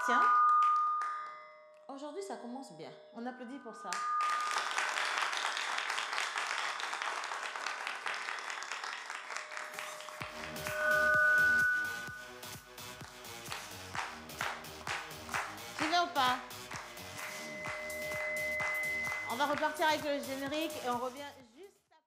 Tiens, aujourd'hui ça commence bien. On applaudit pour ça. Tu viens ou pas? On va repartir avec le générique et on revient juste après.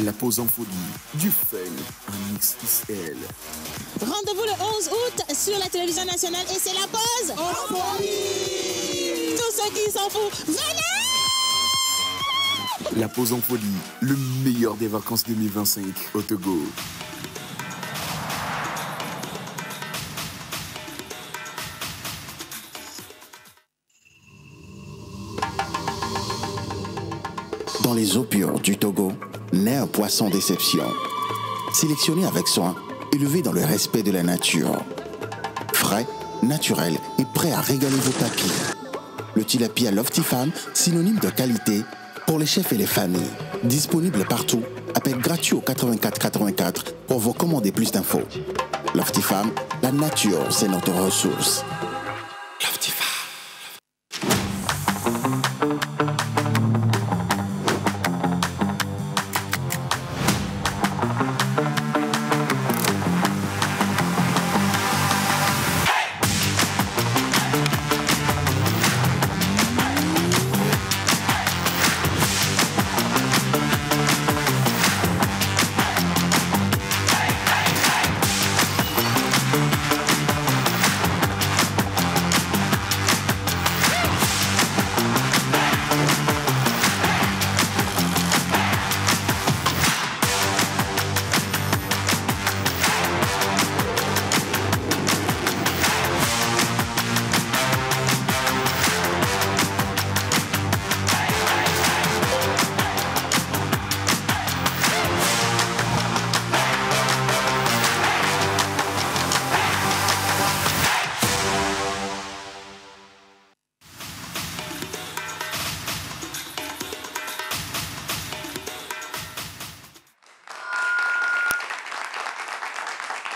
La pause en folie, du fun, un XXL. Rendez-vous le 11 août sur la télévision nationale et c'est la pause en folie. Tous ceux qui s'en foutent, venez! La pause en folie, le meilleur des vacances 2025 au Togo. Dans les eaux pures du Togo, naît un poisson d'exception. Sélectionné avec soin, élevé dans le respect de la nature. Frais, naturel et prêt à régaler vos papilles. Le tilapia Lofty-Farm, synonyme de qualité pour les chefs et les familles. Disponible partout, appel gratuit au 84 84 pour vous commander plus d'infos. Lofty-Farm, la nature, c'est notre ressource. Lofty-Farm.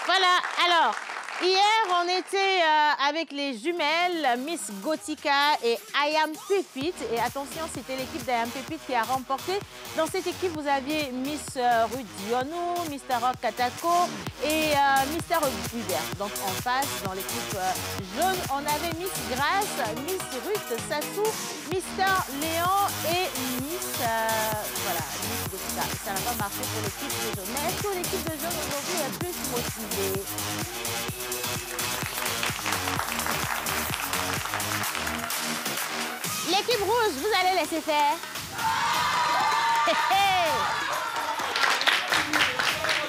Voilà, alors, Hier, on était avec les jumelles Miss Gothica et Ayam Pépite. Et attention, c'était l'équipe d'Ayam Pépite qui a remporté. Dans cette équipe, vous aviez Miss Ruth Dionou, Mr. Rock Katako et Mr. Hubert. Donc en face, dans l'équipe jaune, on avait Miss Grace, Miss Ruth Sassou, Mr. Léon et Miss Gothica. Ça n'a pas marché pour l'équipe de jaune. Mais est-ce que l'équipe de jaune aujourd'hui est plus motivée? L'équipe rouge, vous allez laisser faire.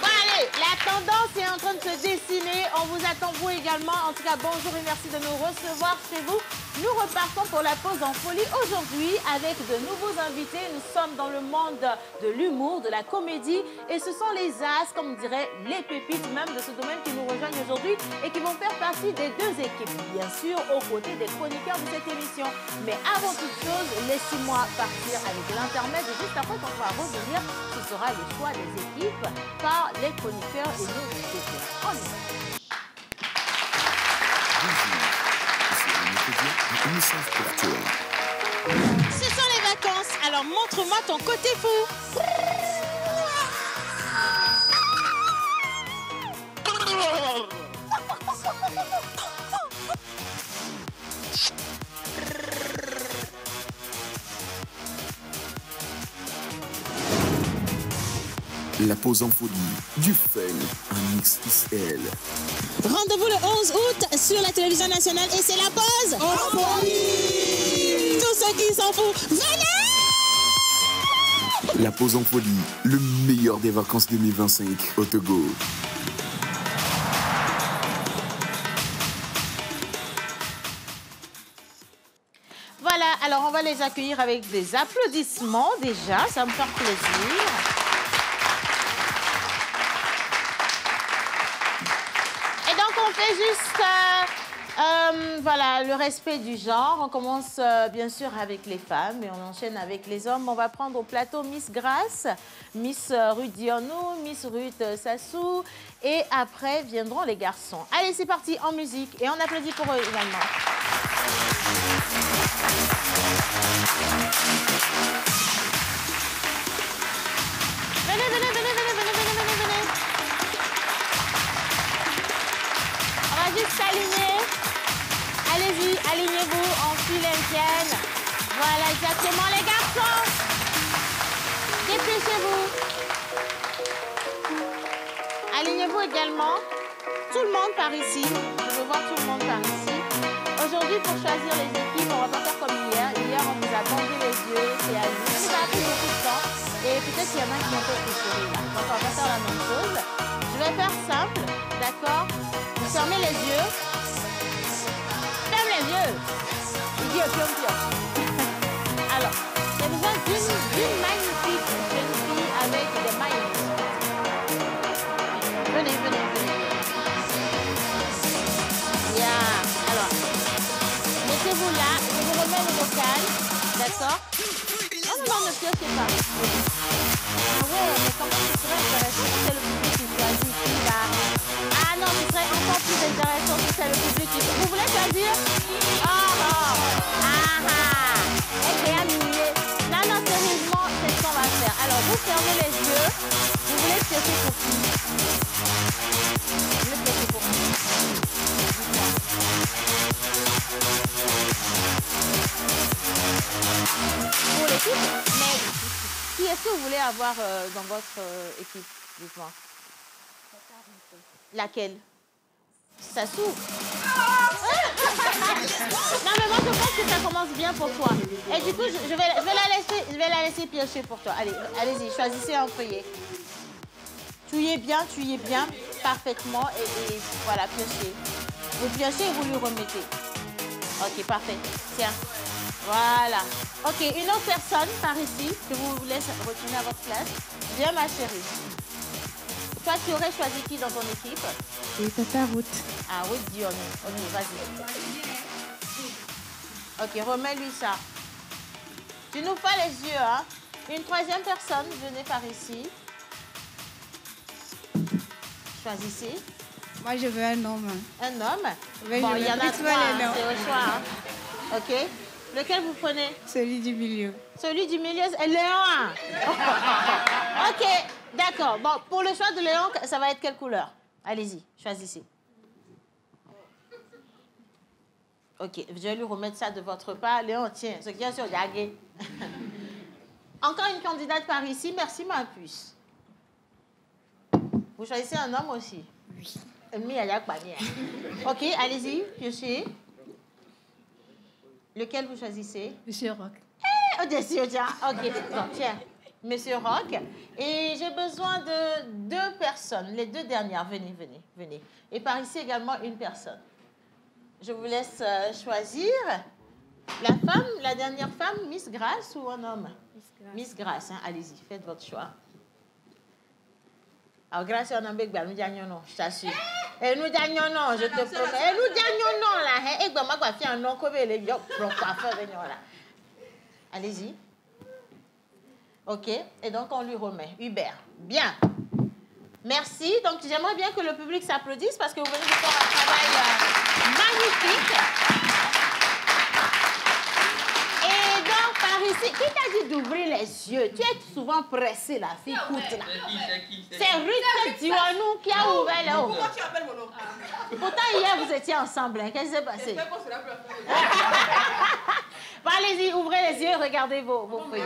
Bon, allez, la tendance est en train de se dessiner. On vous attend, vous également. En tout cas, bonjour et merci de nous recevoir chez vous. Nous repartons pour la pause en folie aujourd'hui avec de nouveaux invités. Nous sommes dans le monde de l'humour, de la comédie. Et ce sont les as, comme on dirait, les pépites même de ce domaine qui nous rejoignent aujourd'hui et qui vont faire partie des deux équipes, bien sûr, aux côtés des chroniqueurs de cette émission. Mais avant toute chose, laissez-moi partir avec l'intermède. Et juste après, quand on va revenir, ce sera le choix des équipes par les chroniqueurs et nos invités. On y va. Un message pour toi. Ce sont les vacances, alors montre-moi ton côté fou. La pause en folie, du fun, un XXL. Rendez-vous le 11 août sur la télévision nationale et c'est la pause. En folie! Tous ceux qui s'en foutent, venez! La pause en folie, le meilleur des vacances 2025 au Togo. Voilà, alors on va les accueillir avec des applaudissements déjà, ça me fait plaisir. Et donc on fait juste voilà, le respect du genre. On commence bien sûr avec les femmes et on enchaîne avec les hommes. On va prendre au plateau Miss Grace, Miss Ruth Dionou, Miss Ruth Sassou et après viendront les garçons. Allez, c'est parti en musique et on applaudit pour eux également. Venez, venez, venez, venez, venez, venez, venez, venez. On va juste s'aligner. Allez-y, alignez-vous en file indienne. Voilà, exactement, les garçons. Dépêchez-vous. Alignez-vous également. Tout le monde par ici. Je veux voir tout le monde par ici. Aujourd'hui, pour choisir les équipes, on va pas faire comme hier. Hier, on vous a bandé les yeux, c'est à nous. Ça a pris beaucoup de temps. Et peut-être qu'il y en a qui ont fait des souris là. Donc, on va faire la même chose. Je vais faire simple, d'accord? Vous fermez les yeux. Ferme les yeux. Il dit au pion. Alors, j'ai besoin d'une magnifique jeune fille avec des maillots. Venez, venez, venez. Yeah. Alors, mettez-vous là, je vous remets le vocal, d'accord? Non, non, non, ne piochez pas. Ah ouais, mais comment ce serait intéressant si c'est le public qui choisit ici, là? Ah non, ce serait encore plus intéressant si c'est le public qui choisit. Vous voulez choisir? Ok, amusez. Non, non, sérieusement, c'est ce qu'on va faire. Alors, vous fermez les yeux. Vous voulez piocher pour qui? Vous voulez piocher pour qui? Pour l'équipe, mais qui est-ce que vous voulez avoir dans votre équipe? Dites-moi. Laquelle? Sassou. Non mais moi je pense que ça commence bien pour toi. Et du coup je vais la laisser piocher pour toi. Allez, allez-y, choisissez un feuillet. Tuyez bien parfaitement et voilà, piochez. Vous piochez et vous lui remettez. Ok, parfait. Tiens. Voilà. Ok, une autre personne par ici, je vous laisse retourner à votre place. Viens ma chérie. Toi, tu aurais choisi qui dans ton équipe? Et Tata Ruth. Ah oui, Dionou. Ok, vas-y. Ok, remets-lui ça. Tu nous fais les yeux, hein? Une troisième personne, venez par ici. Choisissez. Moi, je veux un homme. Un homme? Oui, bon, il y en a 3, c'est au choix. Hein. OK. Lequel vous prenez? Celui du milieu. Celui du milieu, Léon. OK, d'accord. Bon, pour le choix de Léon, ça va être quelle couleur? Allez-y, choisissez. OK, je vais lui remettre ça de votre part. Léon, tiens, ce qui est sur Yagé. Encore une candidate par ici. Merci, ma puce. Vous choisissez un homme aussi? Oui. OK, allez-y, piochez. Lequel vous choisissez? Monsieur Rock. Oh, OK, donc, tiens. Monsieur Rock. Et j'ai besoin de 2 personnes, les 2 dernières. Venez, venez, venez. Et par ici également une personne. Je vous laisse choisir. La femme, la dernière femme, Miss Grace ou un homme? Miss Grace, hein, allez-y, faites votre choix. Alors, Grace, on a un bec, nous gagnons non, je t'assure. Et nous gagnons non, je te promets. Et nous gagnons non, là. Et ben, moi, je vais faire un non, comme les vieux, là. Allez-y. OK. Et donc, on lui remet. Hubert. Bien. Merci. Donc, j'aimerais bien que le public s'applaudisse parce que vous venez de faire un travail magnifique. Et donc, par ici, qui t'a dit d'ouvrir les yeux? Tu es souvent pressé, là. C'est écoute, là. C'est Ruth Diwanou qui a ouvert là-haut. Pourquoi tu appelles mon nom? Pourtant, hier, vous étiez ensemble. Hein. Qu'est-ce qui s'est passé? Bon, allez-y, ouvrez les yeux et regardez vos feuillets.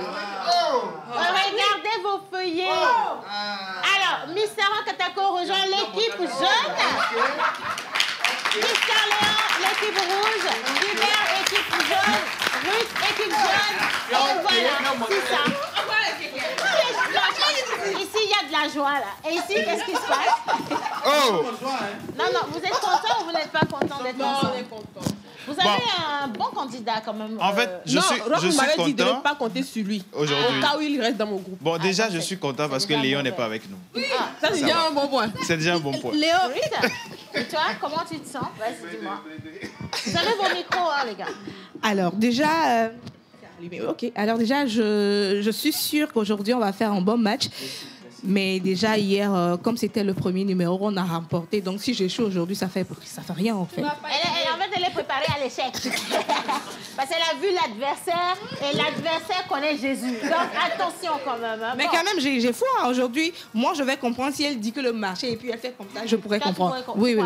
Regardez vos feuillets. Alors, Mister Katako rejoint l'équipe jaune. Mister Léon, l'équipe rouge. Hubert, équipe jaune. Ruth, équipe jaune. Et voilà, c'est ça. Ici, il y a de la joie, là. Et ici, qu'est-ce qui se passe? Non, non, vous êtes content ou vous n'êtes pas content d'être ensemble? Non, on est content. Vous avez un bon candidat quand même. En fait, je suis content. Dit de ne pas compter sur lui. Aujourd'hui. Au cas où il reste dans mon groupe. Bon, déjà, je suis content parce que Léon n'est pas avec nous. Oui, ça c'est déjà un bon point. C'est déjà un bon point. Léo, et toi, comment tu te sens? Vas-y, dis-moi. Vous avez vos micros, hein, les gars. Alors, déjà... OK. Alors déjà, je suis sûre qu'aujourd'hui, on va faire un bon match. Mais déjà, hier, comme c'était le premier numéro, on a remporté. Donc, si j'échoue aujourd'hui, ça fait rien, en fait. En fait, elle est préparée à l'échec. Parce qu'elle a vu l'adversaire et l'adversaire connaît Jésus. Donc, attention quand même. Hein. Mais quand même, j'ai foi. Aujourd'hui, moi, je vais comprendre si elle dit que le marché et puis elle fait comme ça, je pourrais comprendre. Oui,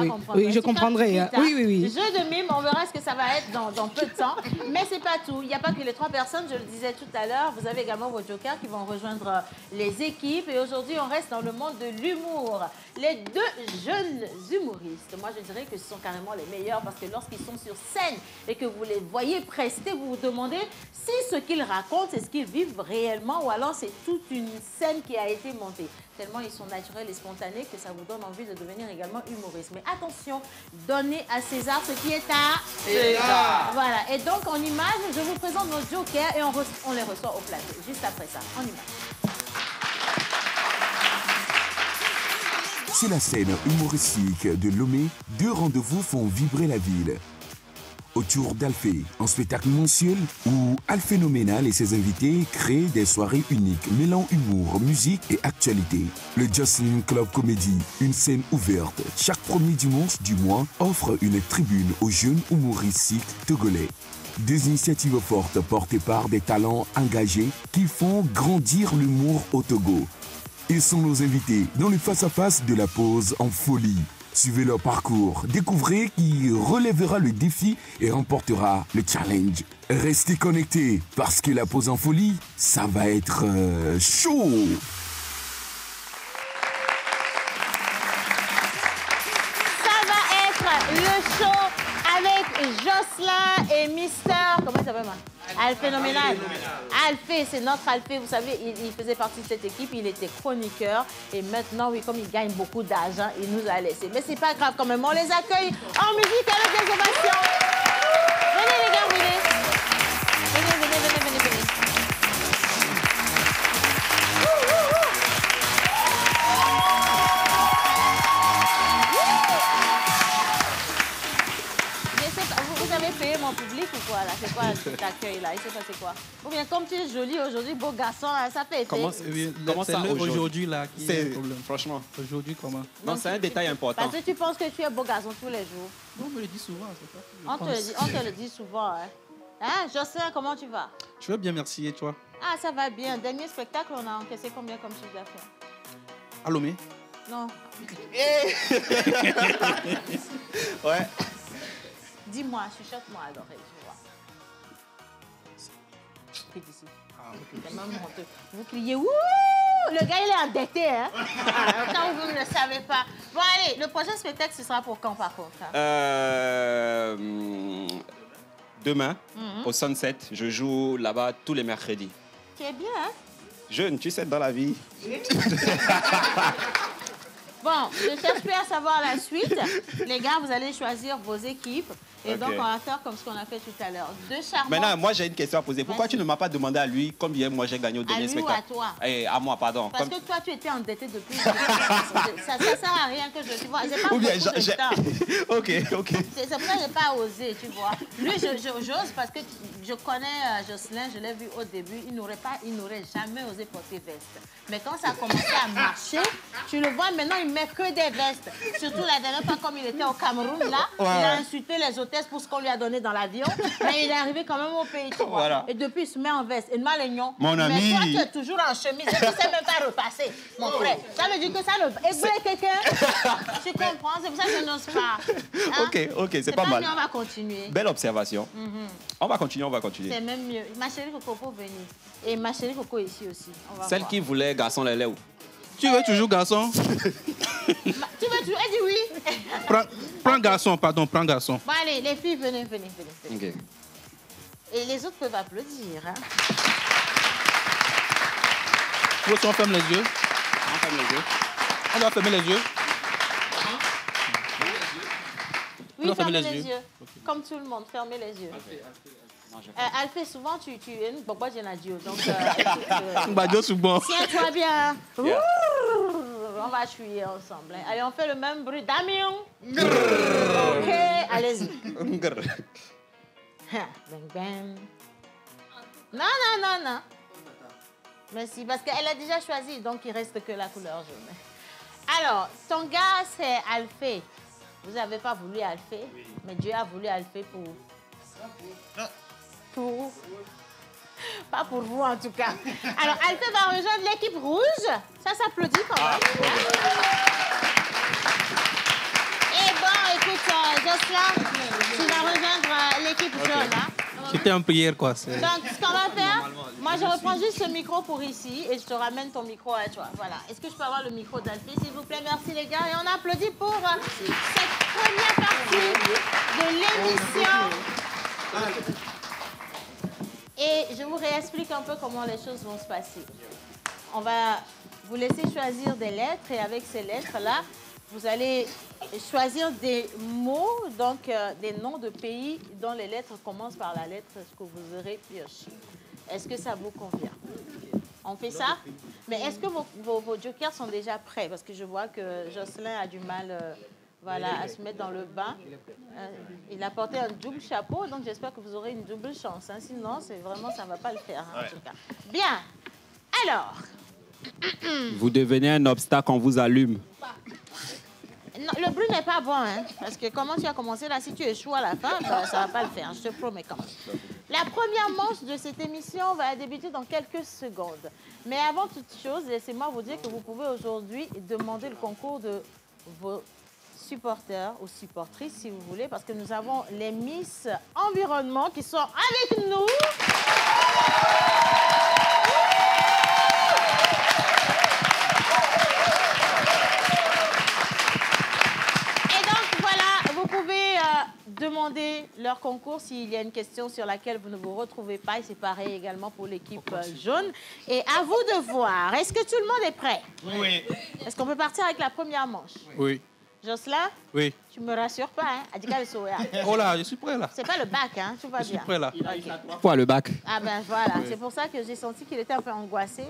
je comprendrai. Hein. Oui. Jeu de mime, on verra ce que ça va être dans peu de temps. Mais c'est pas tout. Il n'y a pas que les 3 personnes, je le disais tout à l'heure. Vous avez également vos jokers qui vont rejoindre les équipes. Et aujourd'hui, on reste dans le monde de l'humour. Les 2 jeunes humoristes, moi je dirais que ce sont carrément les meilleurs parce que lorsqu'ils sont sur scène et que vous les voyez prester, vous vous demandez si ce qu'ils racontent, c'est ce qu'ils vivent réellement ou alors c'est toute une scène qui a été montée. Tellement ils sont naturels et spontanés que ça vous donne envie de devenir également humoriste. Mais attention, donnez à César ce qui est à César. Voilà. Et donc en image, je vous présente nos jokers et on les reçoit au plateau. Juste après ça, en image. C'est la scène humoristique de Lomé. 2 rendez-vous font vibrer la ville. Autour d'Alphée, un spectacle mensuel où Alphénoménal et ses invités créent des soirées uniques mêlant humour, musique et actualité. Le Jocelyn Club Comedy, une scène ouverte, chaque premier dimanche du mois, offre une tribune aux jeunes humoristes togolais. 2 initiatives fortes portées par des talents engagés qui font grandir l'humour au Togo. Ils sont nos invités dans le face-à-face de la pause en folie. Suivez leur parcours, découvrez qui relèvera le défi et remportera le challenge. Restez connectés parce que la pause en folie, ça va être chaud. Ça va être le show avec Jocelyn et Mister... Comment il s'appelle, moi? Alphénoménal. Alphée, c'est notre Alphée. Vous savez, il faisait partie de cette équipe. Il était chroniqueur. Et maintenant, oui, comme il gagne beaucoup d'argent, il nous a laissés. Mais c'est pas grave quand même. On les accueille en musique avec des ovations. Venez, les gars, venez. Venez. Je sais pas, vous avez payé mon en public ou quoi là? C'est quoi cet accueil là? Il s'est passé quoi? Ou bien comme tu es jolie aujourd'hui, beau garçon, là, ça peut être. Comment ça aujourd'hui là qui est le problème? Franchement. Aujourd'hui comment? Non, c'est un détail important. Parce que tu penses que tu es beau garçon tous les jours. On me le dit souvent, c'est ça. On te le dit souvent. Hein, Jocelyn, comment tu vas? Je vais bien, merci. Et toi? Ah, ça va bien. Dernier spectacle, on a encaissé combien comme chiffre d'affaires? À Lomé? Non. Ouais. Dis-moi, chuchote-moi à l'oreille, tu vois. Quitte ici. Ah, ok. C'est même honteux. Vous criez, wouh! Le gars, il est endetté, hein? Quand vous ne le savez pas. Bon, allez, le prochain spectacle, ce sera pour quand, par contre? Hein? Demain, au Sunset, je joue là-bas tous les mercredis. Tu es bien, hein? Jeune, tu sais, dans la vie. Bon, je cherche plus à savoir la suite. Les gars, vous allez choisir vos équipes. Et donc, on va faire comme ce qu'on a fait tout à l'heure. Deux charmants. Maintenant, moi, j'ai une question à poser. Pourquoi tu ne m'as pas demandé à lui combien moi j'ai gagné au dernier spectacle? À lui ou à toi? À moi, pardon. Parce que toi, tu étais endetté depuis. Ça sert à rien que je te vois. J'ai pas beaucoup de temps. Ok. C'est pour ça que je n'ai pas osé, tu vois. Lui, j'ose parce que je connais Jocelyn, je l'ai vu au début. Il n'aurait jamais osé porter veste. Mais quand ça a commencé à marcher, tu le vois, maintenant, il met que des vestes. Surtout la dernière fois, comme il était au Cameroun, là, il a insulté les hôtesses pour ce qu'on lui a donné dans l'avion. Mais il est arrivé quand même au pays, tu vois. Voilà. Et depuis, il se met en veste. Et Malignon. Mon ami. Mais toi, tu es toujours en chemise et tu ne sais même pas repasser, mon frère. Ça veut dire que ça ne... Ébouler quelqu'un, tu comprends? C'est pour ça que je n'ose pas. Hein? Ok, c'est pas mal. Mais on va continuer. Belle observation. On va continuer. C'est même mieux. Ma chérie Coco, pour venir. Et ma chérie Coco ici aussi. On va Celle voir. qui voulait garçon les où? Tu veux toujours garçon? Tu veux toujours... Elle dit oui. Prends garçon, pardon, prends garçon. Bon, allez, les filles, venez. Ok. Et les autres peuvent applaudir. Hein. On ferme les yeux. On doit fermer les yeux. Oui, fermez les yeux. Comme tout le monde, fermez les yeux. Alphée, souvent, tu es une bobo de Nadio. Donc, tiens-toi bien. On va chouiller ensemble. Hein. Allez, on fait le même bruit. Damien. Ok, allez-y. Bang, bang. Non. Merci, parce qu'elle a déjà choisi, donc il reste que la couleur jaune. Alors, ton gars, c'est Alphée. Vous n'avez pas voulu Alphée, mais Dieu a voulu Alphée pour... Pas pour vous, en tout cas. Alors, Alphée va rejoindre l'équipe rouge. Ça s'applaudit quand même. Et bon, écoute, Jocelyn, tu vas rejoindre l'équipe jaune. Hein? J'étais en prière, quoi. Donc, ce qu'on va faire, moi, je reprends juste ce micro pour ici et je te ramène ton micro à toi. Voilà. Est-ce que je peux avoir le micro d'Alphée, s'il vous plaît? Merci, les gars. Et on applaudit pour cette première partie de l'émission. Et je vous réexplique un peu comment les choses vont se passer. On va vous laisser choisir des lettres et avec ces lettres-là, vous allez choisir des mots, donc des noms de pays dont les lettres commencent par la lettre que vous aurez pioché. Est-ce que ça vous convient? On fait ça? Mais est-ce que vos jokers sont déjà prêts? Parce que je vois que Jocelyn a du mal à se mettre dans le bain. Il a porté un double chapeau, donc j'espère que vous aurez une double chance. Hein. Sinon, ça ne va pas le faire, hein, en tout cas. Bien. Alors. Vous devenez un obstacle, on vous allume. Non, le bruit n'est pas bon, hein, parce que comment tu as commencé là, si tu échoues à la fin, ça ne va pas le faire, je te promets quand même. La première manche de cette émission va débuter dans quelques secondes. Mais avant toute chose, laissez-moi vous dire que vous pouvez aujourd'hui demander le concours de vos supporters ou supportrices, si vous voulez, parce que nous avons les Miss Environnement qui sont avec nous. Demander leur concours s'il y a une question sur laquelle vous ne vous retrouvez pas. Et c'est pareil également pour l'équipe jaune. Et à vous de voir. Est-ce que tout le monde est prêt? Oui. Est-ce qu'on peut partir avec la première manche? Oui. Jocelyn? Oui. Tu me rassures pas, hein? Adika le Soya. Oh là, je suis prêt là. C'est pas le bac, hein? Tout va bien. Je suis prêt là. Quoi, le bac? Ah ben voilà. Oui. C'est pour ça que j'ai senti qu'il était un peu angoissé.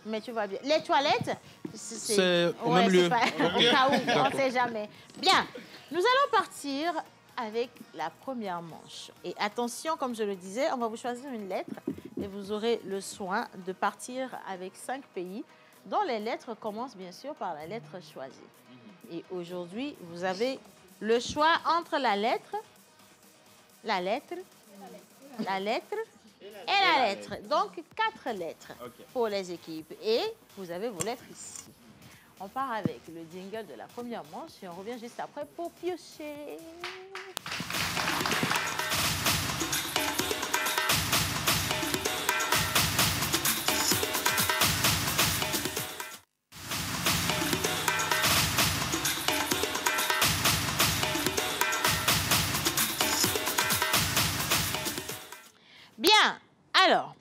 Mais tu vas bien. Les toilettes, c'est au même lieu. Au cas où, on ne sait jamais. Bien. Nous allons partir avec la première manche. Et attention, comme je le disais, on va vous choisir une lettre et vous aurez le soin de partir avec 5 pays dont les lettres commencent bien sûr par la lettre choisie. Et aujourd'hui, vous avez le choix entre la lettre et la lettre. Donc, 4 lettres pour les équipes. Et vous avez vos lettres ici. On part avec le jingle de la première manche et on revient juste après pour piocher. Bien, alors,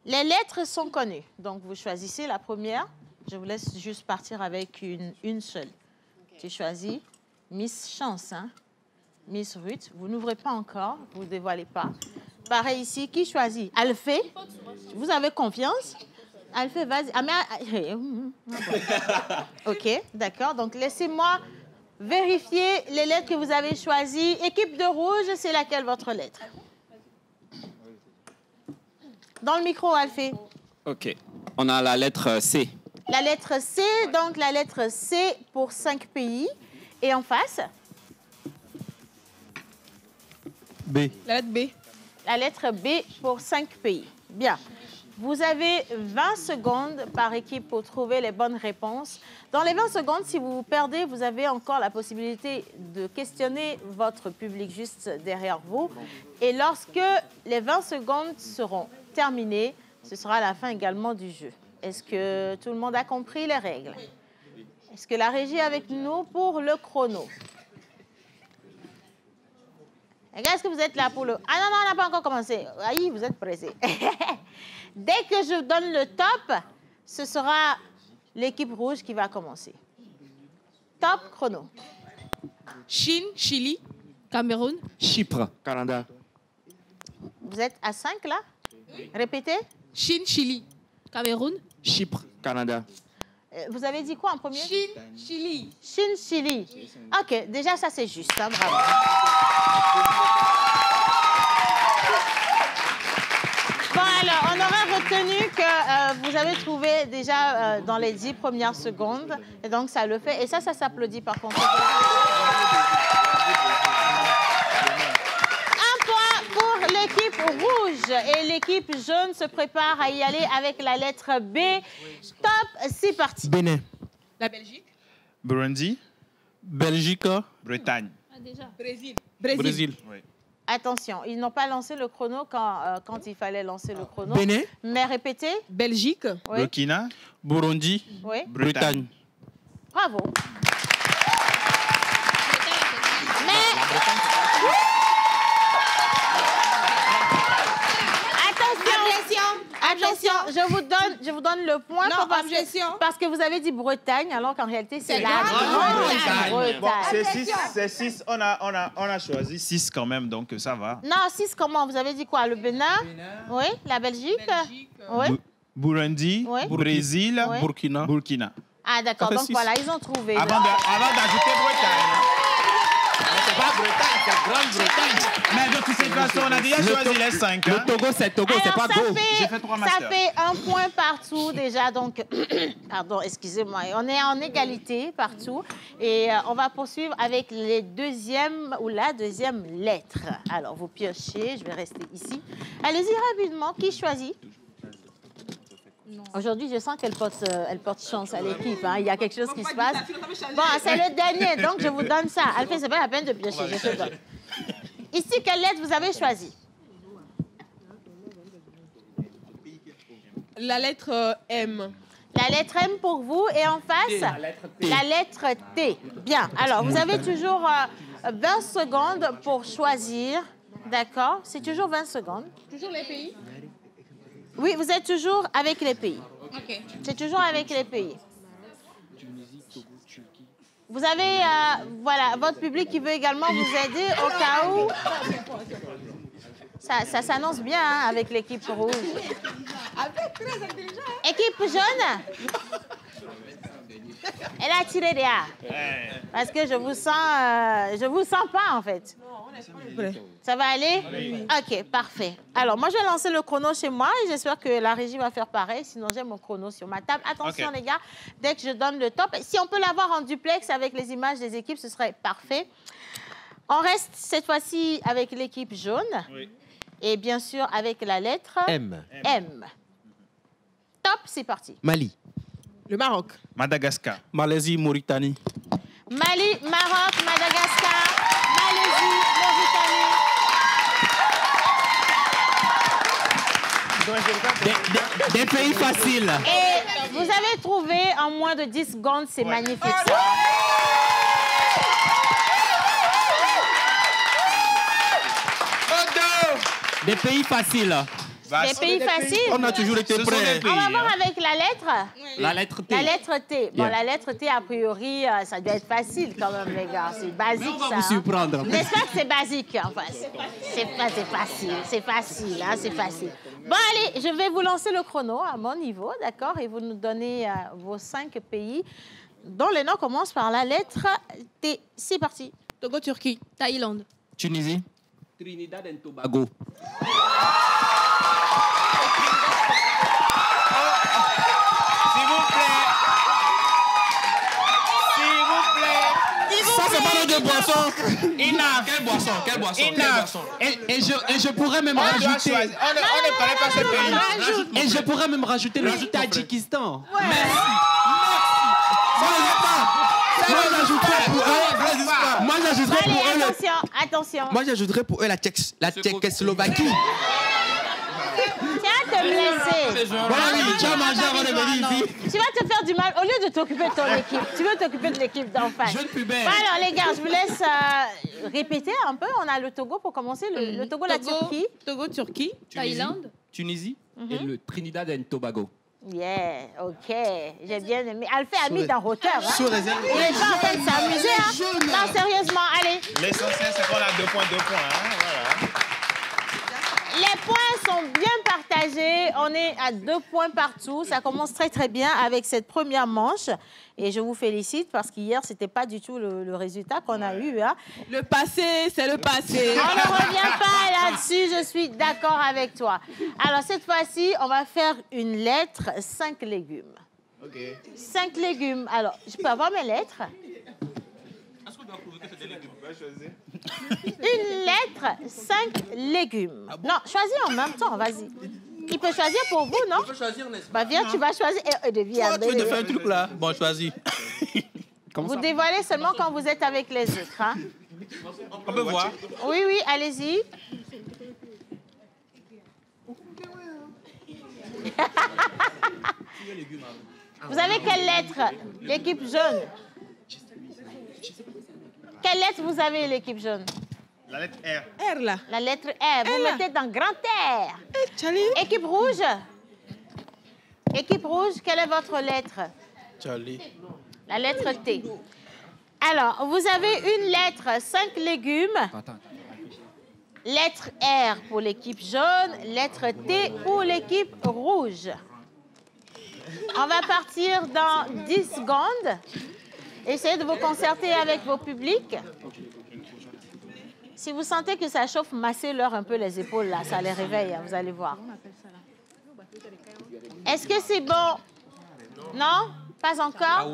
les lettres sont connues. Donc, vous choisissez la première. Je vous laisse juste partir avec une seule. Tu choisis Miss Chance, hein? Miss Ruth. Vous n'ouvrez pas encore, vous ne dévoilez pas. Pareil ici, qui choisit? Alphée, vous avez confiance? Alphée, vas-y. Ah, mais... OK, d'accord. Donc, laissez-moi vérifier les lettres que vous avez choisies. Équipe de rouge, c'est laquelle votre lettre? Dans le micro, Alphée. OK. On a la lettre C. La lettre C, donc la lettre C pour 5 pays. Et en face? B. La lettre B. La lettre B pour 5 pays. Bien. Vous avez 20 secondes par équipe pour trouver les bonnes réponses. Dans les 20 secondes, si vous vous perdez, vous avez encore la possibilité de questionner votre public juste derrière vous. Et lorsque les 20 secondes seront terminées, ce sera la fin également du jeu. Est-ce que tout le monde a compris les règles? Est-ce que la régie est avec nous pour le chrono? Est-ce que vous êtes là pour le... Ah non, on n'a pas encore commencé. Aïe, vous êtes pressés. Dès que je donne le top, ce sera l'équipe rouge qui va commencer. Top chrono. Chine, Chili, Cameroun, Chypre, Canada. Vous êtes à 5 là? Répétez. Chine, Chili, Cameroun, Chypre, Canada. Vous avez dit quoi en premier? Chine, Chili. Chine, Chili. OK, déjà ça c'est juste, hein, bravo. Bon alors, on aurait retenu que vous avez trouvé déjà dans les 10 premières secondes. Et donc ça le fait. Et ça s'applaudit par contre. L'équipe rouge et l'équipe jaune se préparent à y aller avec la lettre B. Top, c'est parti. Bénin. La Belgique. Burundi. Belgique. Bretagne. Ah, déjà. Brésil. Brésil. Oui. Attention, ils n'ont pas lancé le chrono quand il fallait lancer le chrono. Bénin. Mais répétez. Belgique. Oui. Burkina. Burundi. Oui. Bretagne. Bravo. Mais... Attention, je vous donne le point parce que vous avez dit Bretagne, alors qu'en réalité, c'est la Grande-Bretagne. Bon, c'est 6. On a choisi 6 quand même, donc ça va. Non, 6 comment? Vous avez dit quoi? Le Bénin? Oui. La Belgique? Oui. Burundi, Oui. Brésil, Oui. Burkina. Ah, d'accord. Donc voilà, ils ont trouvé. Avant d'ajouter Bretagne. C'est pas Bretagne, c'est Grande-Bretagne. Mais de toutes les façons, on a déjà choisi les 5. Le Togo, c'est Togo, c'est pas Go. J'ai fait 3 Ça masters. fait un point partout déjà, donc, pardon, excusez-moi, on est en égalité partout. Et on va poursuivre avec les la deuxième lettre. Alors, vous piochez, je vais rester ici. Allez-y rapidement, qui choisit? Aujourd'hui, je sens qu'elle porte chance à l'équipe. Hein. Il y a quelque chose qui se passe. Bon, c'est le dernier, donc je vous donne ça. Alphée, c'est pas la peine de piocher, je te donne. Ici, quelle lettre vous avez choisie? La lettre M. La lettre M pour vous et en face, la lettre T. Bien, alors vous avez toujours 20 secondes pour choisir. D'accord? C'est toujours 20 secondes. Toujours les pays? Oui, vous êtes toujours avec les pays. OK. C'est toujours avec les pays. Vous avez, voilà, votre public qui veut également vous aider au cas où. Ça s'annonce bien hein, avec l'équipe rouge. Équipe jaune. Elle a tiré des A. Parce que je vous sens pas, en fait. Ça va aller? Oui. OK, parfait. Alors, moi, je vais lancer le chrono chez moi et j'espère que la régie va faire pareil. Sinon, j'ai mon chrono sur ma table. Attention, les gars, dès que je donne le top, si on peut l'avoir en duplex avec les images des équipes, ce serait parfait. On reste cette fois-ci avec l'équipe jaune. Oui. Et bien sûr, avec la lettre M. M. Top, c'est parti. Mali. Le Maroc. Madagascar. Malaisie, Mauritanie. Mali, Maroc, Madagascar, Malaisie, Mauritanie. Des pays faciles. Et vous avez trouvé en moins de 10 secondes, c'est magnifique ça. Des pays faciles. Des pays faciles. On a toujours été prêts. On va voir avec la lettre. La lettre T. La lettre T. Bon, la lettre T, a priori, ça doit être facile quand même, les gars. C'est basique, ça. On va vous surprendre. N'est-ce pas que c'est basique, enfin? C'est facile. C'est facile, hein, c'est facile. Bon, allez, je vais vous lancer le chrono à mon niveau, d'accord? Et vous nous donnez vos 5 pays dont les noms commencent par la lettre T. C'est parti. Togo, Turquie. Thaïlande. Tunisie. Trinidad et Tobago. Ça, c'est pas notre boisson. Quelle boisson? Et je pourrais même rajouter. On ne connaît pas ce pays. Et je pourrais même rajouter le Tadjikistan. Merci. Moi, j'ajouterais pour eux. Attention. Moi, j'ajouterais pour eux la Tchécoslovaquie. Tiens, te blesser. Tu vas te faire du mal. Au lieu de t'occuper de ton équipe, tu veux t'occuper de l'équipe d'en face. Jeune pubère. Bon, alors, les gars, je vous laisse répéter un peu. On a le Togo pour commencer. Le Togo, la Turquie. Togo, Turquie. Thaïlande. Tunisie et le Trinidad et Tobago. Yeah, OK. J'ai bien aimé. Alphée a mis dans hauteur. Hein? Sous réserve. Il n'est pas en train de s'amuser. Hein? Non, sérieusement, allez. L'essentiel, c'est qu'on a 2 points. Hein? Voilà. Les points sont bien partagés. On est à 2 points partout. Ça commence très, très bien avec cette première manche. Et je vous félicite parce qu'hier, ce n'était pas du tout le résultat qu'on a eu. Hein. Le passé, c'est le passé. On ne revient pas là-dessus. Je suis d'accord avec toi. Alors, cette fois-ci, on va faire une lettre, 5 légumes. OK. 5 légumes. Alors, je peux avoir mes lettres? Est-ce qu'on doit prouver que c'est des légumes? Choisir. Une lettre, 5 légumes. Ah bon? Non, choisis en même temps, vas-y. Il peut choisir pour vous, non? Il peut choisir, n'est-ce pas? Bah viens, tu vas choisir et deviens. Tu veux faire un truc là? Bon, choisis. Vous dévoilez seulement quand vous êtes avec les autres. Hein? On peut voir. Oui, allez-y. Vous avez quelle lettre? L'équipe jaune. Quelle lettre vous avez, l'équipe jaune? La lettre R. R, là. La lettre R. Vous mettez dans grand R. Charlie. Équipe rouge. Équipe rouge, quelle est votre lettre? Charlie. La lettre T. Alors, vous avez une lettre, 5 légumes. Lettre R pour l'équipe jaune, lettre T pour l'équipe rouge. On va partir dans 10 secondes. Essayez de vous concerter avec vos publics. Si vous sentez que ça chauffe, massez-leur un peu les épaules, là. Ça les réveille, hein, vous allez voir. Est-ce que c'est bon? Non? Pas encore?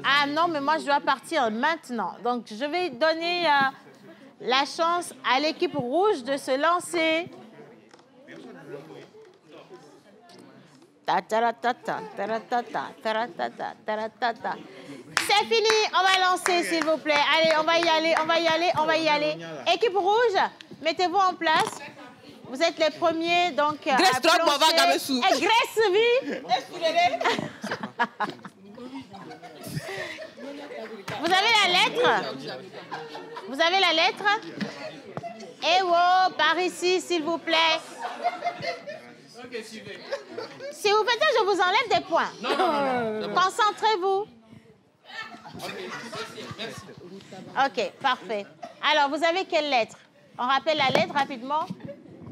Ah non, mais moi, je dois partir maintenant. Donc, je vais donner la chance à l'équipe rouge de se lancer. C'est fini, on va lancer, s'il vous plaît. Allez, on va y aller. Équipe rouge, mettez-vous en place. Vous êtes les premiers, donc... Graisse trop, on va gamer sous. Graisse, oui. Vous avez la lettre? Eh oh, par ici, s'il vous plaît. Si vous faites ça, je vous enlève des points. Non. Concentrez-vous. OK, parfait. Alors, vous avez quelle lettre? On rappelle la lettre rapidement.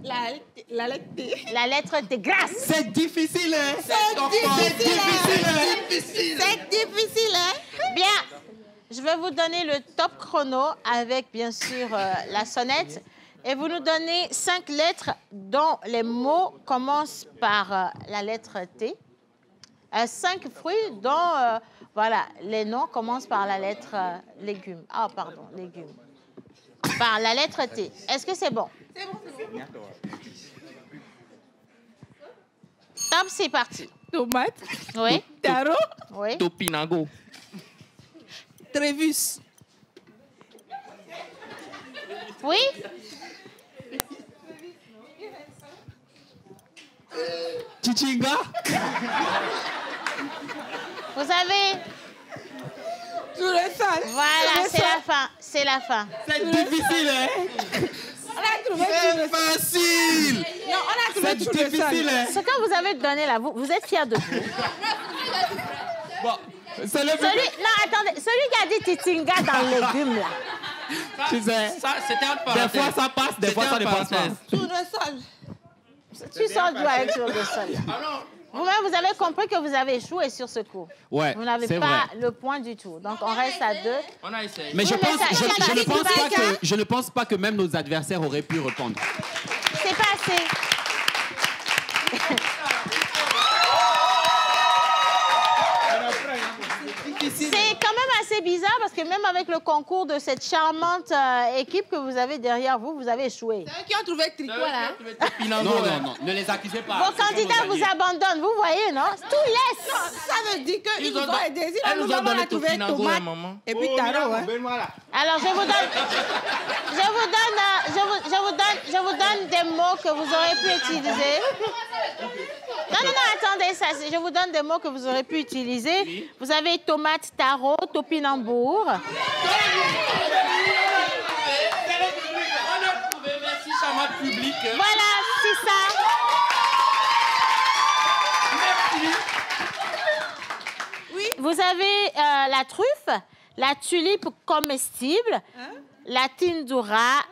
La lettre T. La lettre T. Grâce. C'est difficile, hein? C'est difficile, hein? Bien. Je vais vous donner le top chrono avec, bien sûr, la sonnette. Et vous nous donnez 5 lettres dont les mots commencent par la lettre T. 5 fruits dont voilà, les noms commencent par la lettre légume. Ah, pardon, légume. Par la lettre T. Est-ce que c'est bon? C'est bon, c'est bon. Top, c'est parti. Tomate. Oui. Taro. Oui. Topinago. Trévus. Oui. Chichinga. Vous avez... Voilà, c'est la fin. C'est la fin. C'est difficile, hein? On a trouvé c'est facile. Non, on a trouvé c'est difficile, hein? Ce que vous avez donné là, vous êtes fiers de vous. Bon, c'est le Non, attendez. Celui qui a dit titinga dans le légume, là. Tu sais, des fois ça passe, des fois ça ne passe pas. Tournesol. Tu sors d'où avec tournesol? Vous-même, vous avez compris que vous avez échoué sur ce coup. Ouais, vous n'avez pas le point du tout. Donc, on reste à 2. On a essayé. Mais je ne pense pas que même nos adversaires auraient pu répondre. C'est pas assez. C'est quand même assez bizarre parce que même avec le concours de cette charmante équipe que vous avez derrière vous, vous avez échoué. C'est eux qui ont trouvé le tricot, là. Non, ne les accusez pas. Vos candidats vous abandonnent, vous voyez, non? Tout laisse. Non, ça veut dire qu'ils nous ont aidés. Sinon, nous avons trouvé tomate et puis taro. Alors, je vous donne des mots que vous aurez pu utiliser. Non, attendez, ça, je vous donne des mots que vous aurez pu utiliser. Oui. Vous avez tomate, taro, topinambour. On a trouvé, merci, chamade public. Voilà, c'est ça. Merci. Oui. Vous avez la truffe, la tulipe comestible, la tindura,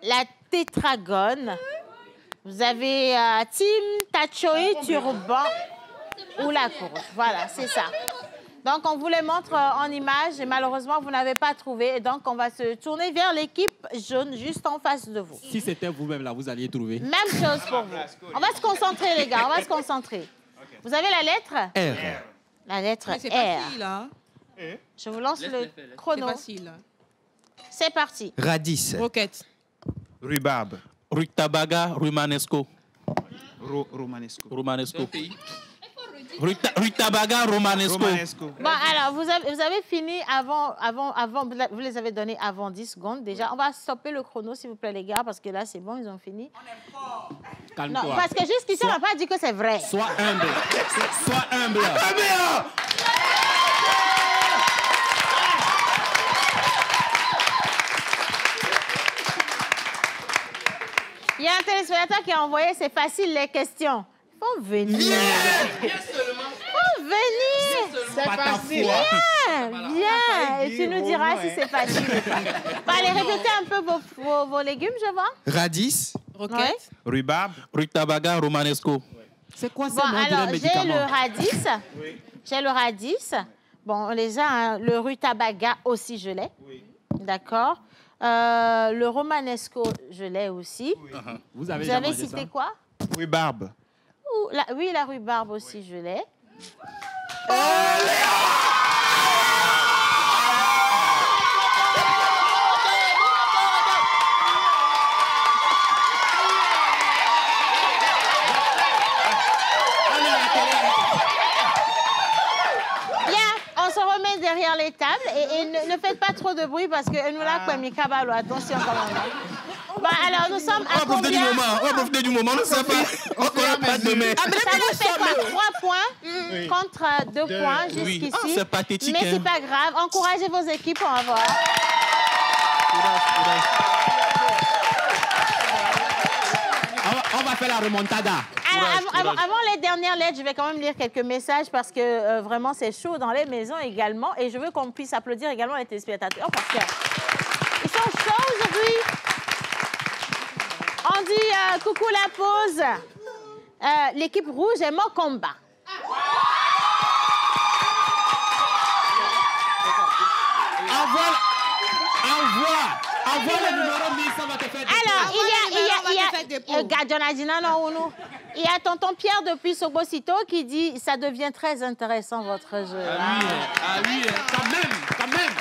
la tétragone. Vous avez Tim, Tachoi, Turban ou la courge. Voilà, c'est ça. Donc, on vous les montre en image et malheureusement, vous n'avez pas trouvé. Et donc, on va se tourner vers l'équipe jaune juste en face de vous. Si c'était vous-même, là, vous alliez trouver. Même chose pour vous. On va se concentrer, les gars. On va se concentrer. Vous avez la lettre R. La lettre R. C'est facile, hein? Je vous lance le chrono. C'est facile. C'est parti. Radis. Roquette. Rhubarbe. Rutabaga, Romanesco. Romanesco. Rutabaga, Romanesco. Bon, alors, vous avez fini avant, vous les avez donnés avant 10 secondes déjà. On va stopper le chrono, s'il vous plaît, les gars, parce que là, c'est bon, ils ont fini. Calme-toi. Non, parce que jusqu'ici, on n'a pas dit que c'est vrai. Sois humble. Sois humble. Il y a un téléspectateur qui a envoyé, c'est facile, les questions. Il faut venir. Viens faut venir. C'est facile. Viens. Et tu nous diras si c'est facile ou pas. Allez, répétez un peu vos légumes, je vois. Radis. Roquette. Rhubarbe. Rutabaga, Romanesco. C'est quoi ça? Bon, alors, j'ai le radis. Oui. J'ai le radis. Bon, on les a. Hein. Le rutabaga aussi, je l'ai. Oui. D'accord. Le romanesco, je l'ai aussi. Oui. Vous avez cité ça? Quoi? Rhubarbe. Oui, la rhubarbe aussi, je l'ai. On se remet derrière les tables et ne faites pas trop de bruit parce que nous là, attention quand même. Bon, alors nous sommes à combien? On va profiter du moment, on ne sait pas. On ne pas demain. Ça vous fait quoi? 3 points contre 2 points jusqu'ici. Oui. C'est pathétique. Mais c'est pas grave. Encouragez vos équipes, on va voir. On va faire la remontada. Alors, avant les dernières lettres, je vais quand même lire quelques messages parce que vraiment, c'est chaud dans les maisons également. Et je veux qu'on puisse applaudir également les téléspectateurs parce qu'ils sont chauds aujourd'hui. On dit coucou la pause. L'équipe rouge est mort combat. Envoie le numéro 1000, ça va te faire des Alors, il y a tonton Pierre depuis Sobosito qui dit ça devient très intéressant votre jeu. Ah oui, quand même.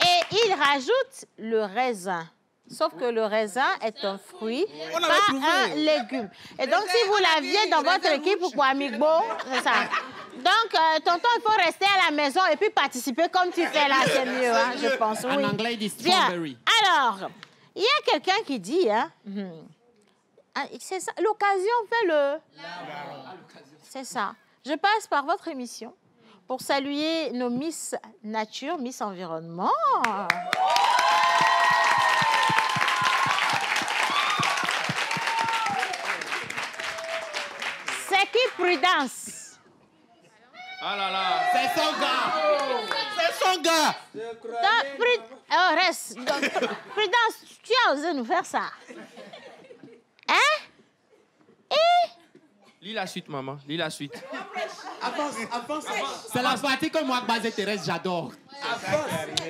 Et il rajoute le raisin. Sauf que le raisin est un fruit, pas un légume. Et donc, si vous l'aviez dans votre équipe ou quoi, Migbo, c'est ça. Donc, tonton, il faut rester à la maison et puis participer comme tu fais là, c'est mieux, hein, je pense. Oui. En anglais, il dit strawberry. Alors, il y a quelqu'un qui dit, hein, c'est ça, l'occasion fait le... C'est ça. Je passe par votre émission pour saluer nos Miss Nature, Miss Environnement. C'est qui Prudence? Ah là là. C'est son gars. Reste. Prudence, tu as osé nous faire ça. Hein? Lis la suite, maman. Lis la suite. Avance. C'est la partie que moi, Basé Thérèse, j'adore.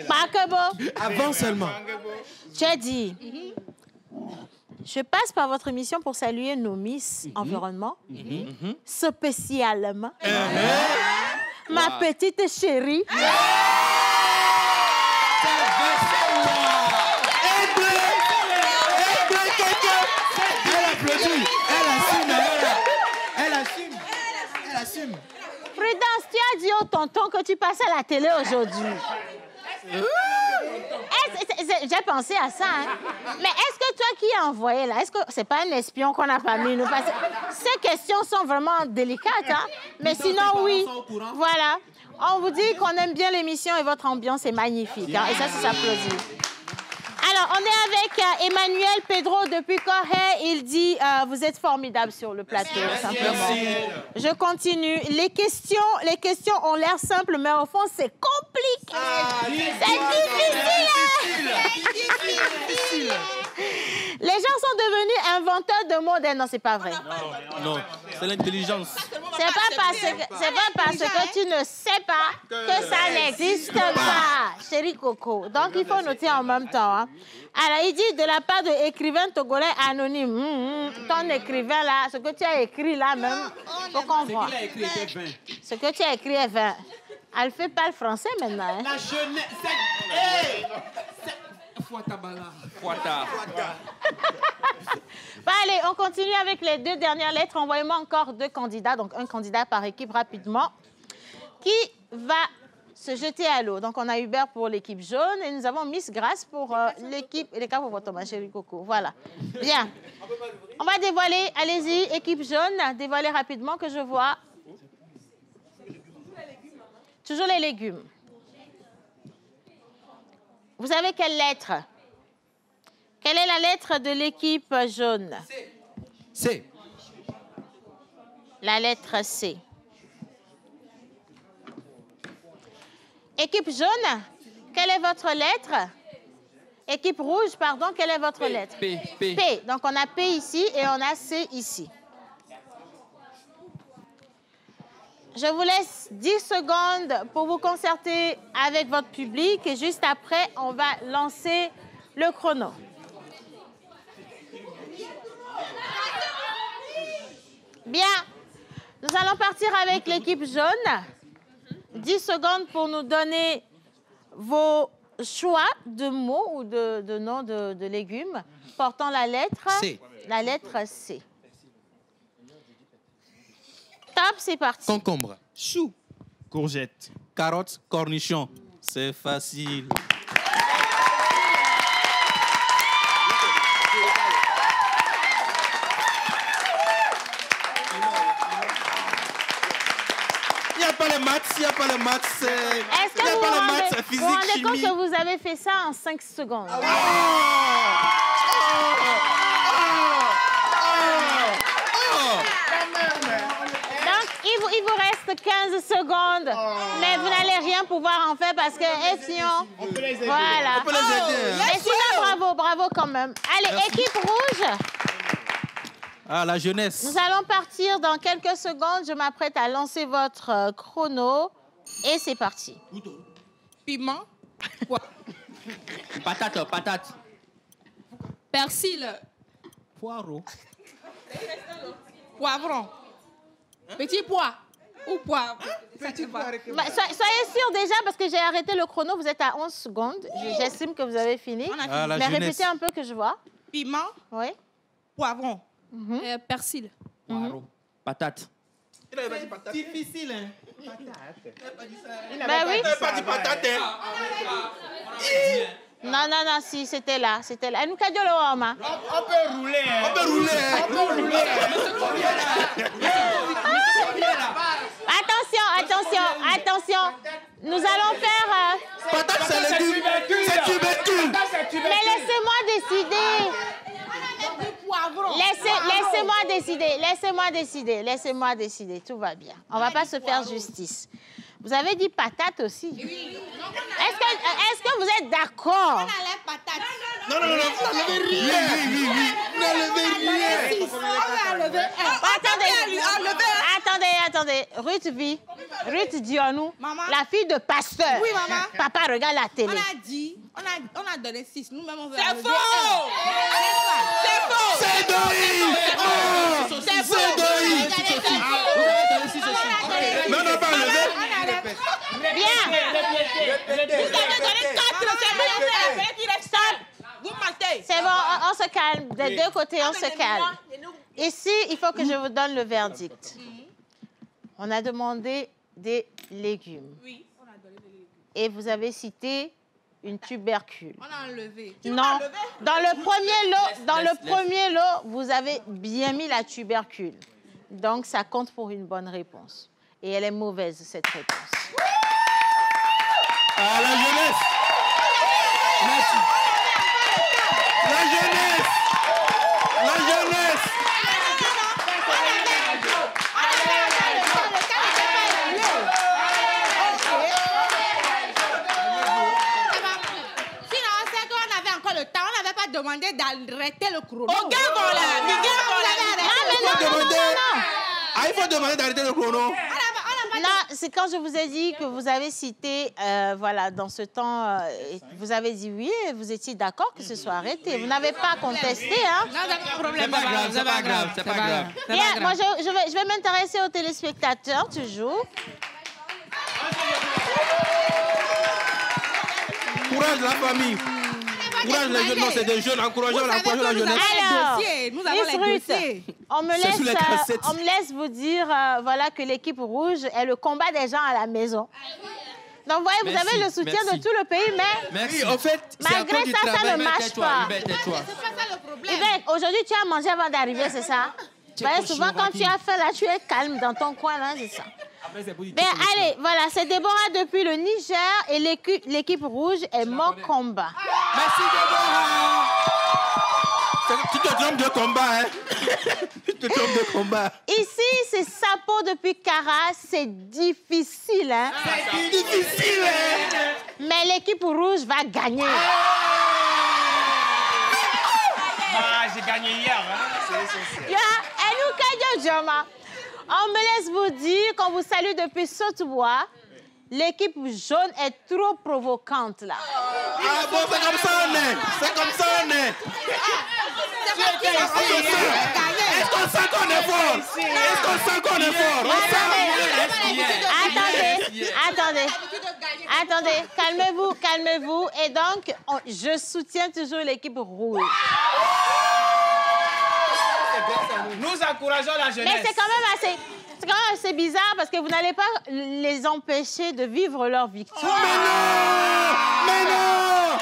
Pas que beau. Avance seulement. Tu as dit... Je passe par votre émission pour saluer nos Miss Environnement, spécialement ma petite chérie. Elle assume. Prudence, tu as dit au tonton que tu passes à la télé aujourd'hui. J'ai pensé à ça, hein. Mais est-ce que toi qui as envoyé là, est-ce que c'est pas un espion qu'on n'a pas mis nous? Parce que ces questions sont vraiment délicates, hein. Mais sinon, oui. Voilà. On vous dit qu'on aime bien l'émission et votre ambiance est magnifique, hein. Et ça, c'est s'applaudir. Alors, on est avec Emmanuel Pedro depuis Corée. Il dit, vous êtes formidable sur le plateau, simplement. Je continue. Les questions ont l'air simples, mais au fond, c'est compliqué. C'est difficile. Les gens sont devenus inventeurs de mots. Non, c'est pas vrai. Non, c'est l'intelligence. C'est pas parce que tu ne sais pas que ça n'existe pas, chérie Coco. Donc, il faut noter en même temps, hein. Alors, il dit de la part de écrivain togolais anonyme, ton écrivain là, ce que tu as écrit là même, faut qu'on voit. Ce que tu as écrit est 20. Elle fait pas le français maintenant. Hein? La jeunesse, Fouata. Bon, allez, on continue avec les deux dernières lettres. Envoyez-moi encore 2 candidats, donc un candidat par équipe rapidement, qui va se jeter à l'eau. Donc, on a Hubert pour l'équipe jaune et nous avons Miss Grace pour l'équipe... Les cas pour votre ma chérie Coco. Voilà. Bien. On va dévoiler. Allez-y, équipe jaune. Dévoilez rapidement que je vois. Toujours les légumes. Vous avez quelle lettre? Quelle est la lettre de l'équipe jaune? C. La lettre C. Équipe jaune, quelle est votre lettre? Équipe rouge, pardon, quelle est votre lettre? P. P. Donc, on a P ici et on a C ici. Je vous laisse 10 secondes pour vous concerter avec votre public et juste après, on va lancer le chrono. Bien. Nous allons partir avec l'équipe jaune. 10 secondes pour nous donner vos choix de mots ou de noms de légumes portant la lettre C. La lettre C. Top, c'est parti. Concombre. Chou. Courgette. Carotte. Cornichon. C'est facile. Il n'y a pas les maths, il n'y a pas les maths. Est-ce que vous vous rendez compte que vous avez fait ça en 5 secondes? Donc, il vous reste 15 secondes, mais vous n'allez rien pouvoir en faire parce que sinon... On peut les aider. Voilà. On peut les aider. Mais sinon, bravo quand même. Allez, équipe rouge. Ah, la jeunesse. Nous allons partir dans quelques secondes. Je m'apprête à lancer votre chrono. Et c'est parti. Piment. Patate. Persil. Poireau. Poivron. Petit pois. Ou poivre. Petit pois. Soyez sûrs déjà, parce que j'ai arrêté le chrono. Vous êtes à 11 secondes. J'estime que vous avez fini. Ah, la mais jeunesse. répétez un peu que je vois. Piment. Oui. Poivron. Persil. Poireau. Patate. C'est difficile, hein. Ben oui. Pas dit patate. Non, si, c'était là. Elle nous casse le homme. On peut rouler. On peut rouler. Attention. Nous allons faire... Patate, c'est légume. C'est tubercule. Mais laissez-moi décider. Laissez-moi décider. Tout va bien. On ne va pas se faire justice. Vous avez dit patate aussi. Est-ce que vous êtes d'accord? Non. Vous n'enlevez rien. Vous n'enlevez rien. Attendez. Ruth Dionou, la fille de pasteur. Oui, maman. Papa regarde la télé. On a donné 6. Nous-mêmes, on veut C'est enlever faux. un. C'est Dory. C'est Dory. Non, pas enlevé. Bien. C'est bon, on se calme. Des deux côtés, on se calme. Ici, il faut que je vous donne le verdict. On a demandé des légumes. Oui, on a donné des légumes. Et vous avez cité une tubercule. On a enlevé. Non. Dans le premier lot, vous avez bien mis la tubercule. Donc, ça compte pour une bonne réponse. Et elle est mauvaise, cette réponse. Ah, la jeunesse. Merci. La jeunesse. Sinon, on sait qu'on avait encore le temps. On n'avait pas demandé d'arrêter le chrono. Non. Ah, il faut demander d'arrêter le chrono. Non, c'est quand je vous ai dit que vous avez cité, voilà, dans ce temps, vous avez dit oui et vous étiez d'accord que ce soit arrêté. Vous n'avez pas contesté, hein? Non, C'est pas grave. Bien, moi, je vais m'intéresser aux téléspectateurs, toujours. Courage la famille. Courage les jeunes. Non, c'est des jeunes. Encourageons la jeunesse. Alors, nous avons les dossiers. On me laisse vous dire voilà, que l'équipe rouge est le combat des gens à la maison. Donc, vous voyez, vous avez le soutien de tout le pays, mais Merci. En fait, malgré ça, ça ne marche pas. C'est pas ça le problème. Aujourd'hui, tu as mangé avant d'arriver, c'est ça? Vous voyez, souvent, quand tu as faim, là, tu es calme dans ton coin, là, c'est ça. Bien, allez, voilà, c'est Déborah depuis le Niger et l'équipe rouge est mort combat. Merci, Déborah. Tu te trompes de combat, hein? Tu te trompes de combat. Ici, c'est Sapo depuis Cara. C'est difficile, hein? C'est difficile, hein? Mais l'équipe rouge va gagner. Ah, j'ai gagné hier. Hein? On me laisse vous dire qu'on vous salue depuis Saute-Bois. L'équipe jaune est trop provocante, là. Ah bon, c'est comme ça on est. C'est comme ça on est. Est-ce qu'on sent qu'on est fort? Est-ce qu'on sent qu'on est fort? Attendez, calmez-vous. Et donc, je soutiens toujours l'équipe rouge. Nous encourageons la jeunesse. Mais c'est quand même assez bizarre parce que vous n'allez pas les empêcher de vivre leur victoire. Mais non!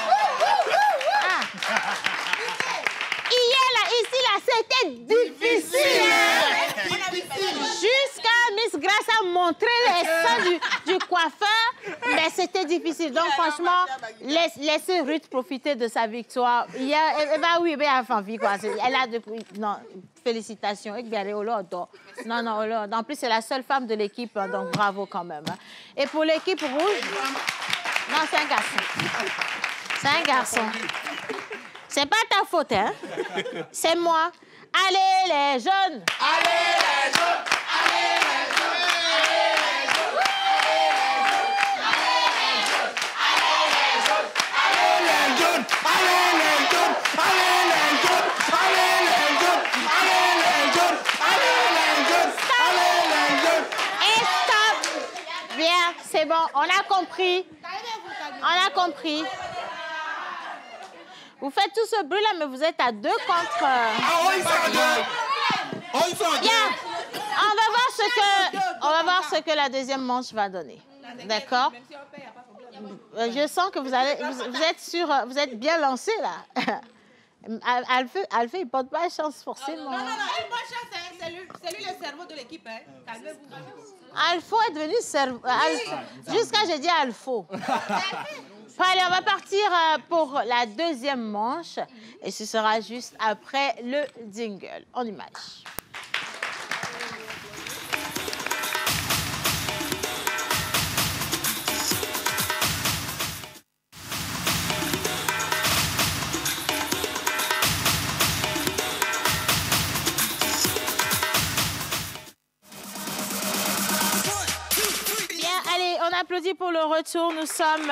C'était difficile. Jusqu'à Miss Grace a montré les seins du coiffeur, mais c'était difficile. Donc franchement, laissez Ruth profiter de sa victoire. Elle a depuis... Non, félicitations. Non, en plus, c'est la seule femme de l'équipe, donc bravo quand même. Et pour l'équipe rouge... Non, c'est un garçon. C'est un garçon. C'est pas ta faute, hein? C'est moi. Allez les jeunes. Allez les jeunes. Allez les jeunes. Allez les jeunes. Allez les jeunes. Allez les jeunes. Allez les jeunes. Allez les jeunes. Allez les jeunes. Allez les jeunes. Et stop. Bien, c'est bon, on a compris. On a compris. Vous faites tout ce bruit là, mais vous êtes à 2 contre... Ah oui, ils sont à 2. Oh, ils sont à 2. Bien. On va voir ce que la deuxième manche va donner. D'accord? Je sens que vous êtes bien lancé là. Alphée, il ne porte pas chance forcément. Non, il porte chance. C'est lui le cerveau de l'équipe. Hein. Calmez-vous. Alpho est devenu cerveau. Jusqu'à j'ai dit Alpho. Allez, on va partir pour la deuxième manche. Et ce sera juste après le jingle. En image. Bien, allez, on applaudit pour le retour. Nous sommes...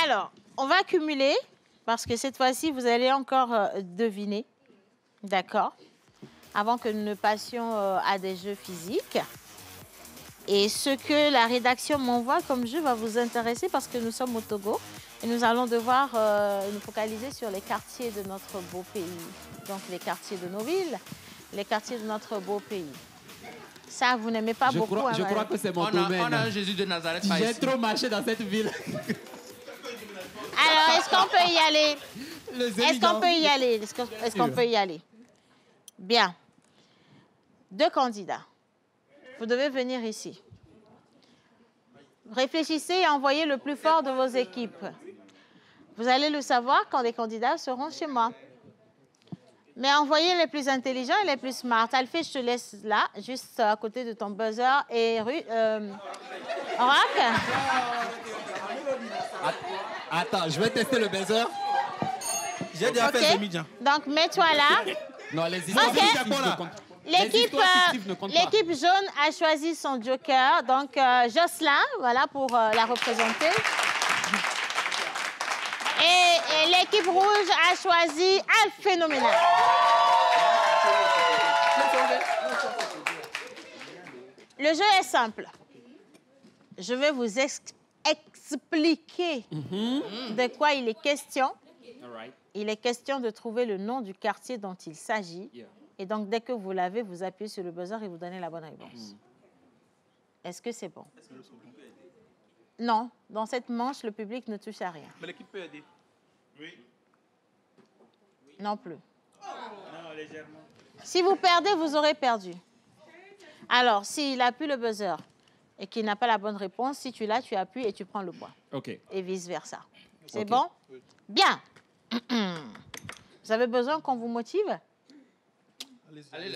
Alors, on va cumuler, parce que cette fois-ci, vous allez encore deviner, d'accord, avant que nous ne passions à des jeux physiques. Et ce que la rédaction m'envoie comme jeu va vous intéresser parce que nous sommes au Togo et nous allons devoir nous focaliser sur les quartiers de notre beau pays. Donc, les quartiers de nos villes, les quartiers de notre beau pays. Ça, vous n'aimez pas beaucoup. Je crois que c'est mon domaine. On a un Jésus de Nazareth. J'ai trop marché dans cette ville. Alors, est-ce qu'on peut y aller? Est-ce qu'on peut y aller? Est-ce qu'on peut y aller? Bien. 2 candidats. Vous devez venir ici. Réfléchissez et envoyez le plus fort de vos équipes. Vous allez le savoir quand les candidats seront chez moi. Mais envoyez les plus intelligents et les plus smart. Alphée, je te laisse là, juste à côté de ton buzzer. Et Rock? Attends, je vais tester le buzzer. J'ai déjà fait le midi. Donc, mets-toi là. Non, les histoires ne comptent. L'équipe jaune a choisi son joker. Donc, Jocelyn, voilà, pour la représenter. Et l'équipe rouge a choisi un phénoménal. Le jeu est simple. Je vais vous expliquer de quoi il est question. Il est question de trouver le nom du quartier dont il s'agit. Et donc, dès que vous l'avez, vous appuyez sur le buzzer et vous donnez la bonne réponse. Est-ce que c'est bon? Non. Dans cette manche, le public ne touche à rien. Mais l'équipe peut aider. Oui. Non plus. Non, légèrement. Si vous perdez, vous aurez perdu. Alors, s'il appuie le buzzer et qu'il n'a pas la bonne réponse, si tu l'as, tu appuies et tu prends le point. OK. Et vice-versa. C'est bon? Oui. Bien. Vous avez besoin qu'on vous motive? Allez.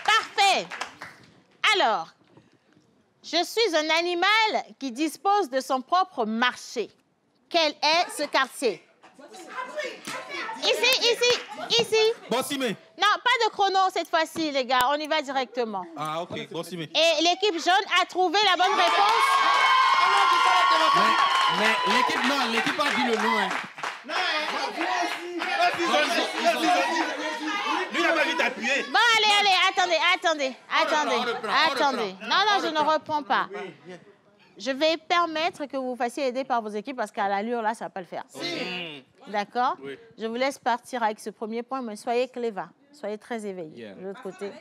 Parfait. Alors, je suis un animal qui dispose de son propre marché. Quel est ce quartier? Ici. Bonsimé. Non, pas de chrono cette fois-ci, les gars. On y va directement. Ah, OK. Bonsimé. Et l'équipe jaune a trouvé la bonne réponse. Mais l'équipe a dit le nom. Hein. Lui, il n'a pas vite appuyé. Bon, allez, attendez. Non, je ne reprends pas. Je vais permettre que vous vous fassiez aider par vos équipes parce qu'à l'allure, là, ça ne va pas le faire. D'accord? Oui. Je vous laisse partir avec ce premier point, mais soyez cléva. Soyez très éveillés. De l'autre côté.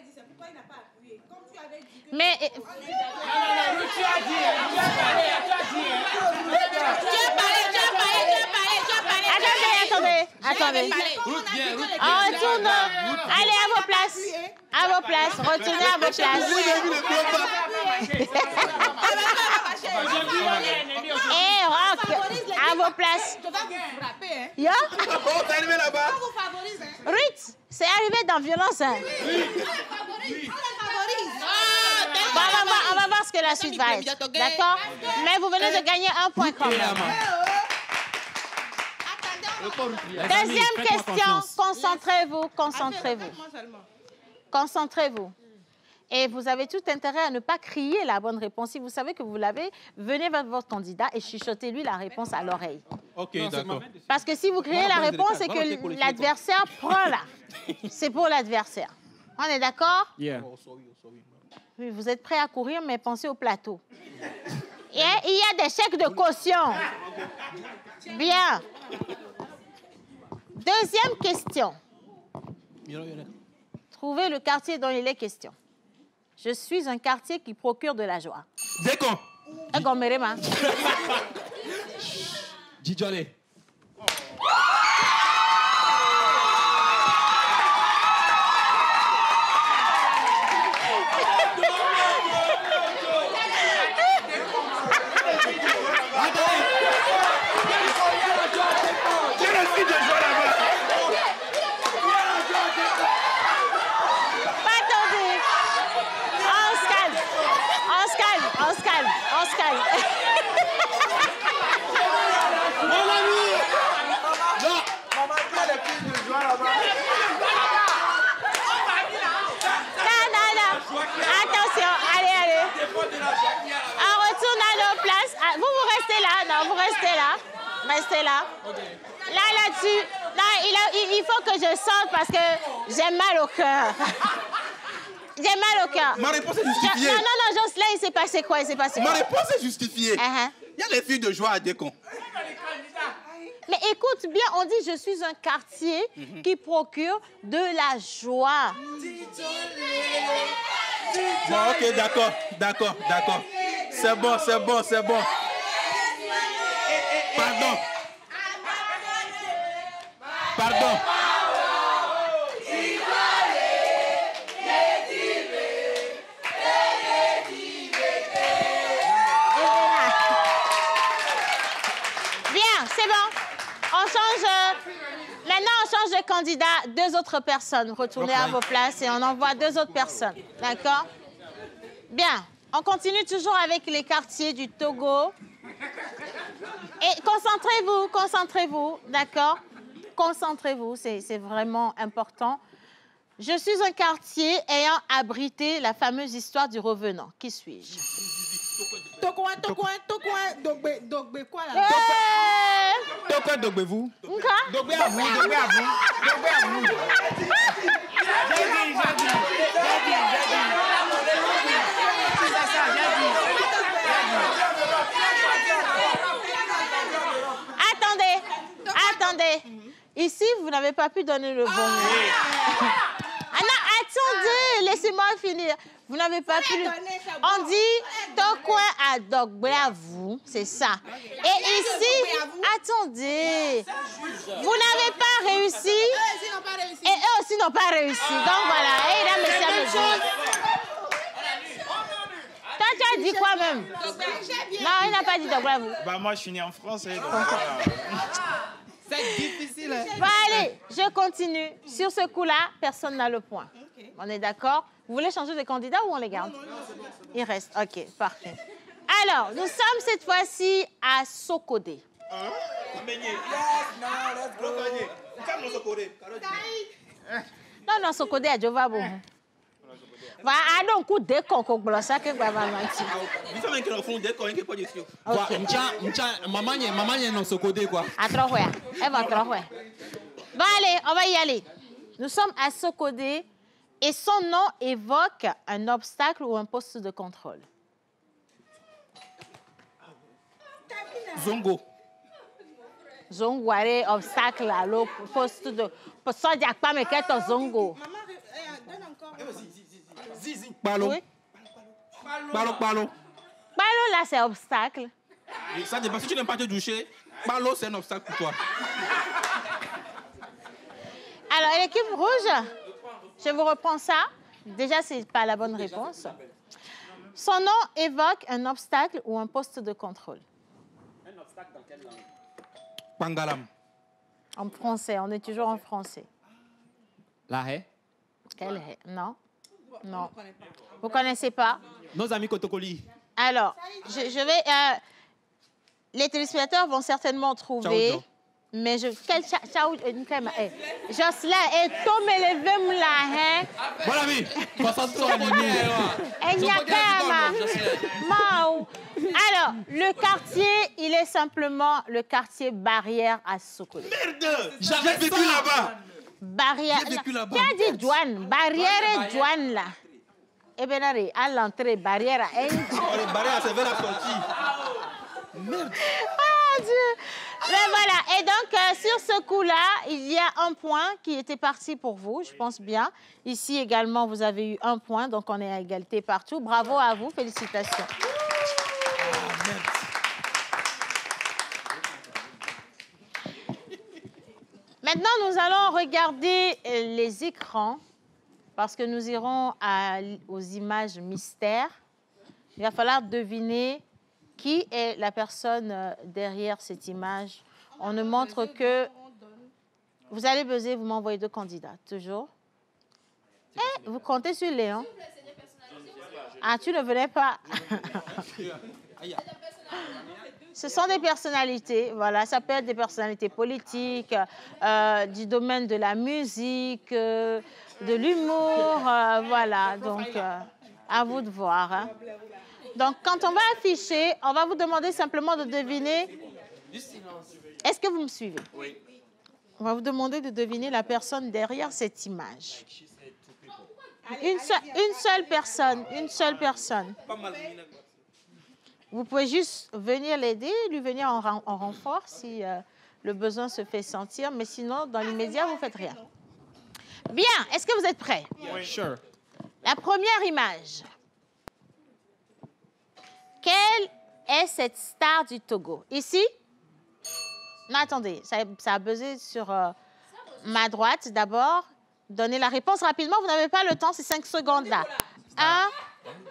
Mais... Tu as dit. Attendez. On retourne. Allez, à vos places. Retournez à vos places. Et Rock, à vos places. Je vais vous frapper, hein. Yo? T'as arrivé là-bas? On vous favorise, hein. Ruth, c'est arrivé dans violence, hein. Oui. On les favorise. on va voir ce que la suite va être. D'accord? Mais vous venez de gagner un point quand même. Deuxième question. Concentrez-vous, concentrez-vous. Concentrez-vous. Et vous avez tout intérêt à ne pas crier la bonne réponse. Si vous savez que vous l'avez, venez vers votre candidat et chuchotez-lui la réponse à l'oreille. Ok, d'accord. Parce que si vous criez la réponse, c'est que l'adversaire prend là. C'est pour l'adversaire. On est d'accord? Oui, vous êtes prêts à courir, mais pensez au plateau. Et il y a des chèques de caution. Bien. Deuxième question. Trouvez le quartier dont il est question. Je suis un quartier qui procure de la joie. Décon. Gomerema. Djidjolé. Attention, allez. On retourne à nos places. Vous restez là. Non, vous restez là. Restez là. Là-dessus. Là, il faut que je sorte parce que j'ai mal au cœur. J'ai mal au cœur. Ma réponse est justifiée. Non, Jocelyn, il s'est passé quoi? Ma réponse est justifiée. Il y a les filles de joie à Décon. Mais écoute bien, on dit je suis un quartier qui procure de la joie. Bon, ok, d'accord. C'est bon. Pardon. Bien, c'est bon. On change. Maintenant, on change de candidat. 2 autres personnes. Retournez à vos places et on envoie 2 autres personnes. D'accord? Bien. On continue toujours avec les quartiers du Togo. Et concentrez-vous. D'accord? Concentrez-vous, c'est vraiment important. Je suis un quartier ayant abrité la fameuse histoire du revenant. Qui suis-je? Tokouin, Dogbe, quoi là? Tokouin, Dogbe-vous. Dogbe à vous. J'ai dit. Attendez. Ici, vous n'avez pas pu donner le bon mot. Non, attendez, laissez-moi finir. Vous n'avez pas pu... On dit Tokouin à Dogbe à vous, c'est ça. Et ici, attendez, vous n'avez pas réussi. Et eux aussi n'ont pas réussi. Donc voilà, et là, mais c'est la même chose. Toi, tu as dit quoi même? Non, il n'a pas dit Dogbe à vous. Bah moi, je suis né en France. Donc, c'est difficile. Bon, allez, je continue. Sur ce coup-là, personne n'a le point. On est d'accord? Vous voulez changer de candidat ou on les garde? Il reste. OK, parfait. Alors, nous sommes cette fois-ci à Sokodé. Non, Sokodé à Jovabo. Va à donc coup de conco blossa que va manti. Maman est dans ce côté quoi. À trop ouais. Elle va trop ouais. Bon allez, on va y aller. Nous sommes à Sokodé et son nom évoque un obstacle ou un poste de contrôle. Zongo. Zongo, obstacle à l'eau, poste de... Poste de pas mais qu'est-ce zongo? Palo. Oui. Palo. Palo, là, c'est obstacle. Et ça dépend. Si tu n'aimes pas te doucher, Palo, c'est un obstacle pour toi. Alors, l'équipe rouge, je vous reprends ça. Déjà, ce n'est pas la bonne réponse. Son nom évoque un obstacle ou un poste de contrôle. Un obstacle dans quelle langue? Pangalam. En français, on est toujours en français. La haie? Quelle haie? Non. Non. Vous ne connaissez pas? Nos amis Kotokoli. Alors, je vais... les téléspectateurs vont certainement trouver... Mais je... Jocelyn, et Tom et les vem là, hein? Bon ami, concentre-toi à Alors, le quartier, il est simplement le quartier Barrière à Sokolo. Merde! J'avais vécu là-bas! Barrière... Qui a dit douane? Barrière et douane, là. Eh bien, à l'entrée, Barrière à... Barrière, c'est vers la sortie. Merde! Oh, Dieu! Mais voilà, et donc sur ce coup-là, il y a un point qui était parti pour vous, je pense bien. Ici également, vous avez eu un point, donc on est à égalité partout. Bravo à vous, félicitations. Maintenant, nous allons regarder les écrans parce que nous irons aux images mystères. Il va falloir deviner qui est la personne derrière cette image. On ne montre que... Vous allez buzzer, vous m'envoyez 2 candidats, toujours. Eh, vous comptez sur Léon. Ah, tu ne venais pas. Ce sont des personnalités, voilà, ça peut être des personnalités politiques, du domaine de la musique, de l'humour, voilà, donc à vous de voir. Hein. Donc, quand on va afficher, on va vous demander simplement de deviner. Est-ce que vous me suivez? Oui. On va vous demander de deviner la personne derrière cette image. Une seule personne, une seule personne. Vous pouvez juste venir l'aider, lui venir en renfort si le besoin se fait sentir, mais sinon, dans l'immédiat, vous ne faites rien. Bien, est-ce que vous êtes prêts? Oui, sure. La première image. Quelle est cette star du Togo? Ici? Non, attendez, ça a buzzé sur ma droite d'abord. Donnez la réponse rapidement, vous n'avez pas le temps, c'est 5 secondes là. 1,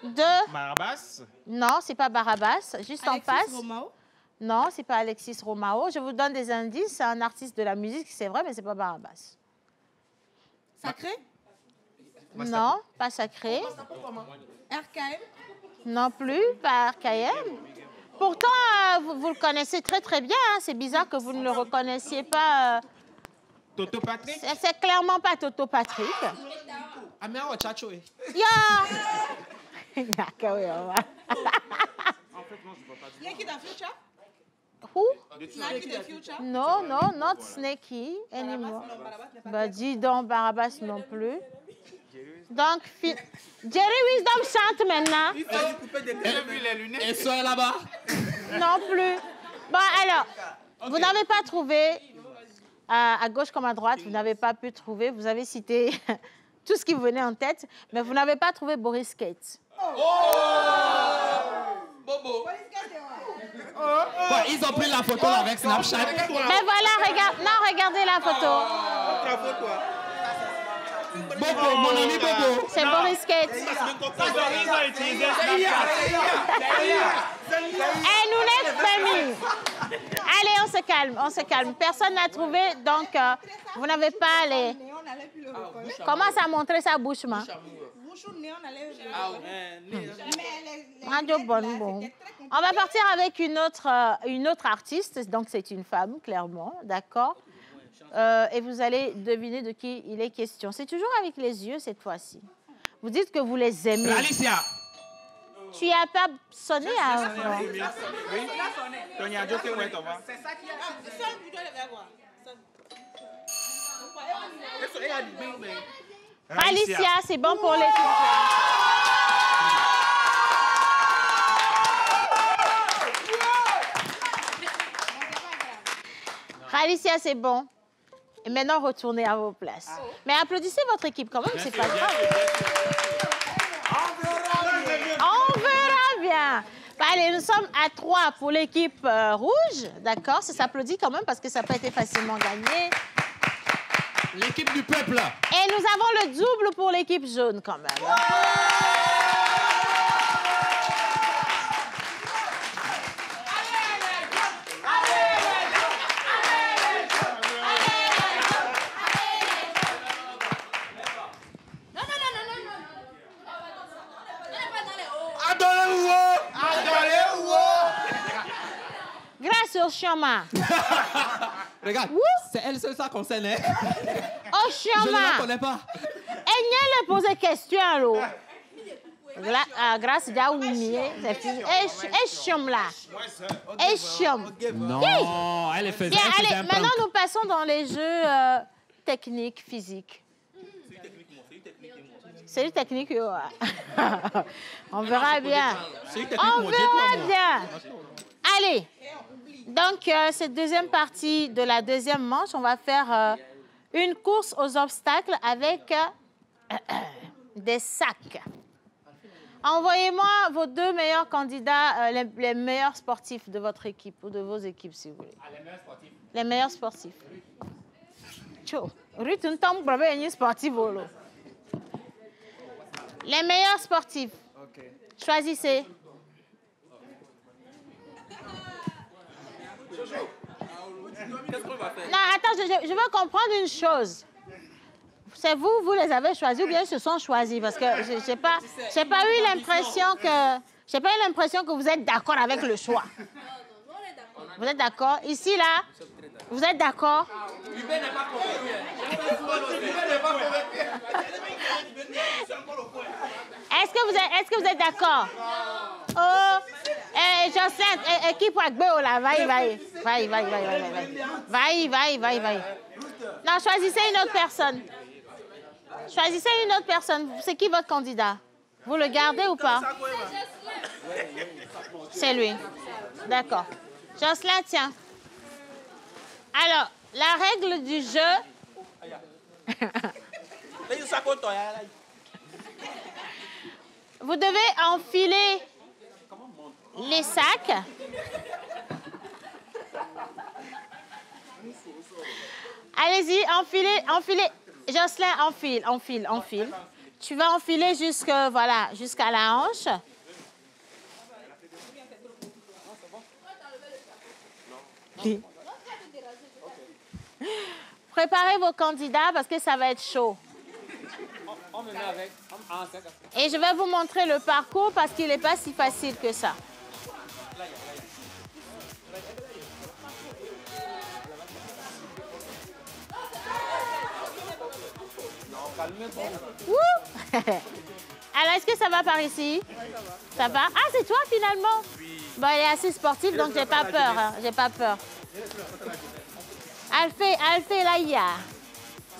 2... Barabas? Non, c'est pas Barabas, juste en face. Alexis Romao? Non, c'est pas Alexis Romao. Je vous donne des indices, c'est un artiste de la musique, c'est vrai, mais c'est pas Barabas. Sacré? Non, pas Sacré. RKM? Non plus, pas RKM. Pourtant, vous le connaissez très très bien. Hein. C'est bizarre que vous ne le reconnaissiez pas. Toto Patrick? C'est clairement pas Toto Patrick. Amiao Chacho. Ya! Snakey the Future? Who? Snakey the Future? Non, non, not Snakey anymore. Bah, dis donc, Barabas non plus. Donc, Jerry Wisdom chante maintenant. Et soyez là-bas? Non plus. Bon, alors, vous n'avez pas trouvé, à gauche comme à droite, vous n'avez pas pu trouver, vous avez cité tout ce qui vous venait en tête, mais vous n'avez pas trouvé Boris Kate. Bobo. Quoi, ils ont pris la photo avec Snapchat. Mais voilà, regardez la photo. Bobo, mon ami Bobo. C'est Boris Kate. Et nous n'êtes pas mis. Allez, on se calme. Personne n'a trouvé, donc vous n'avez pas les... Commence à montrer sa bouche, ma. On va partir avec une autre artiste, donc c'est une femme, clairement, d'accord? Et vous allez deviner de qui il est question. C'est toujours avec les yeux cette fois-ci. Vous dites que vous les aimez. Alicia. Tu n'as pas sonné avant. Oui. Tonya Joke, où est Thomas? C'est ça qui a... Alicia, c'est bon pour les... Alicia, c'est bon. Et maintenant, retournez à vos places. Mais applaudissez votre équipe quand même, c'est pas grave. On verra bien. Allez, nous sommes à 3 pour l'équipe rouge, d'accord? Ça s'applaudit quand même parce que ça n'a pas été facilement gagné. L'équipe du peuple. Et nous avons le double pour l'équipe jaune quand même. Grâce au chemin. Regarde, c'est elle seule ça concerne. Hein? Au Je chemin. ne la connais pas. Et n'y a posé question alors. Grâce à Oumi, c'est fini. Et chiom là. Et chiom. Non, elle faisait Bien, allez, un maintenant prank. nous passons dans les jeux techniques, physiques. C'est une technique. On verra bien. On verra bien. Allez. Donc, cette deuxième partie de la deuxième manche, on va faire une course aux obstacles avec des sacs. Envoyez-moi vos deux meilleurs candidats, les meilleurs sportifs de votre équipe ou de vos équipes, si vous voulez. Les meilleurs sportifs. Les meilleurs sportifs. Les meilleurs sportifs. Choisissez. Non, attends, je veux comprendre une chose. C'est vous les avez choisis ou bien ils se sont choisis? Parce que je n'ai pas eu l'impression que vous êtes d'accord avec le choix. Vous êtes d'accord? Ici, là, vous êtes d'accord? Est-ce que vous êtes d'accord? Oh, Jocelyn, équipe Agbo, là, va. Non, choisissez une autre personne. Choisissez une autre personne. C'est qui votre candidat? Vous le gardez ou pas? C'est lui. D'accord. Jocelyn, tiens. Alors, la règle du jeu... Vous devez enfiler les sacs. Allez-y, enfilez. Jocelyn, enfile. Tu vas enfiler jusqu'à la hanche. Préparez vos candidats parce que ça va être chaud. Et je vais vous montrer le parcours parce qu'il n'est pas si facile que ça. Alors, est-ce que ça va par ici? Ça va? Ah, c'est toi finalement? Bon, elle est assez sportive, donc j'ai pas peur. Hein. J'ai pas peur. Alphée, là, il y a.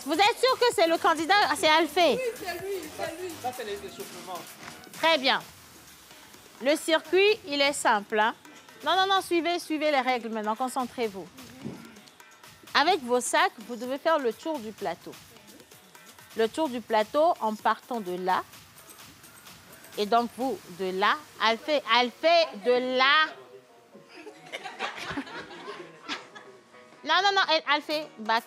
Vous êtes sûr que c'est le candidat? C'est Alphée? Oui, c'est lui. Ça, c'est les échauffements. Très bien. Le circuit, il est simple. Hein? Non, suivez les règles maintenant. Concentrez-vous. Avec vos sacs, vous devez faire le tour du plateau. Le tour du plateau en partant de là. Et donc, vous, de là. Alphée, de là. Non, Alphée, back.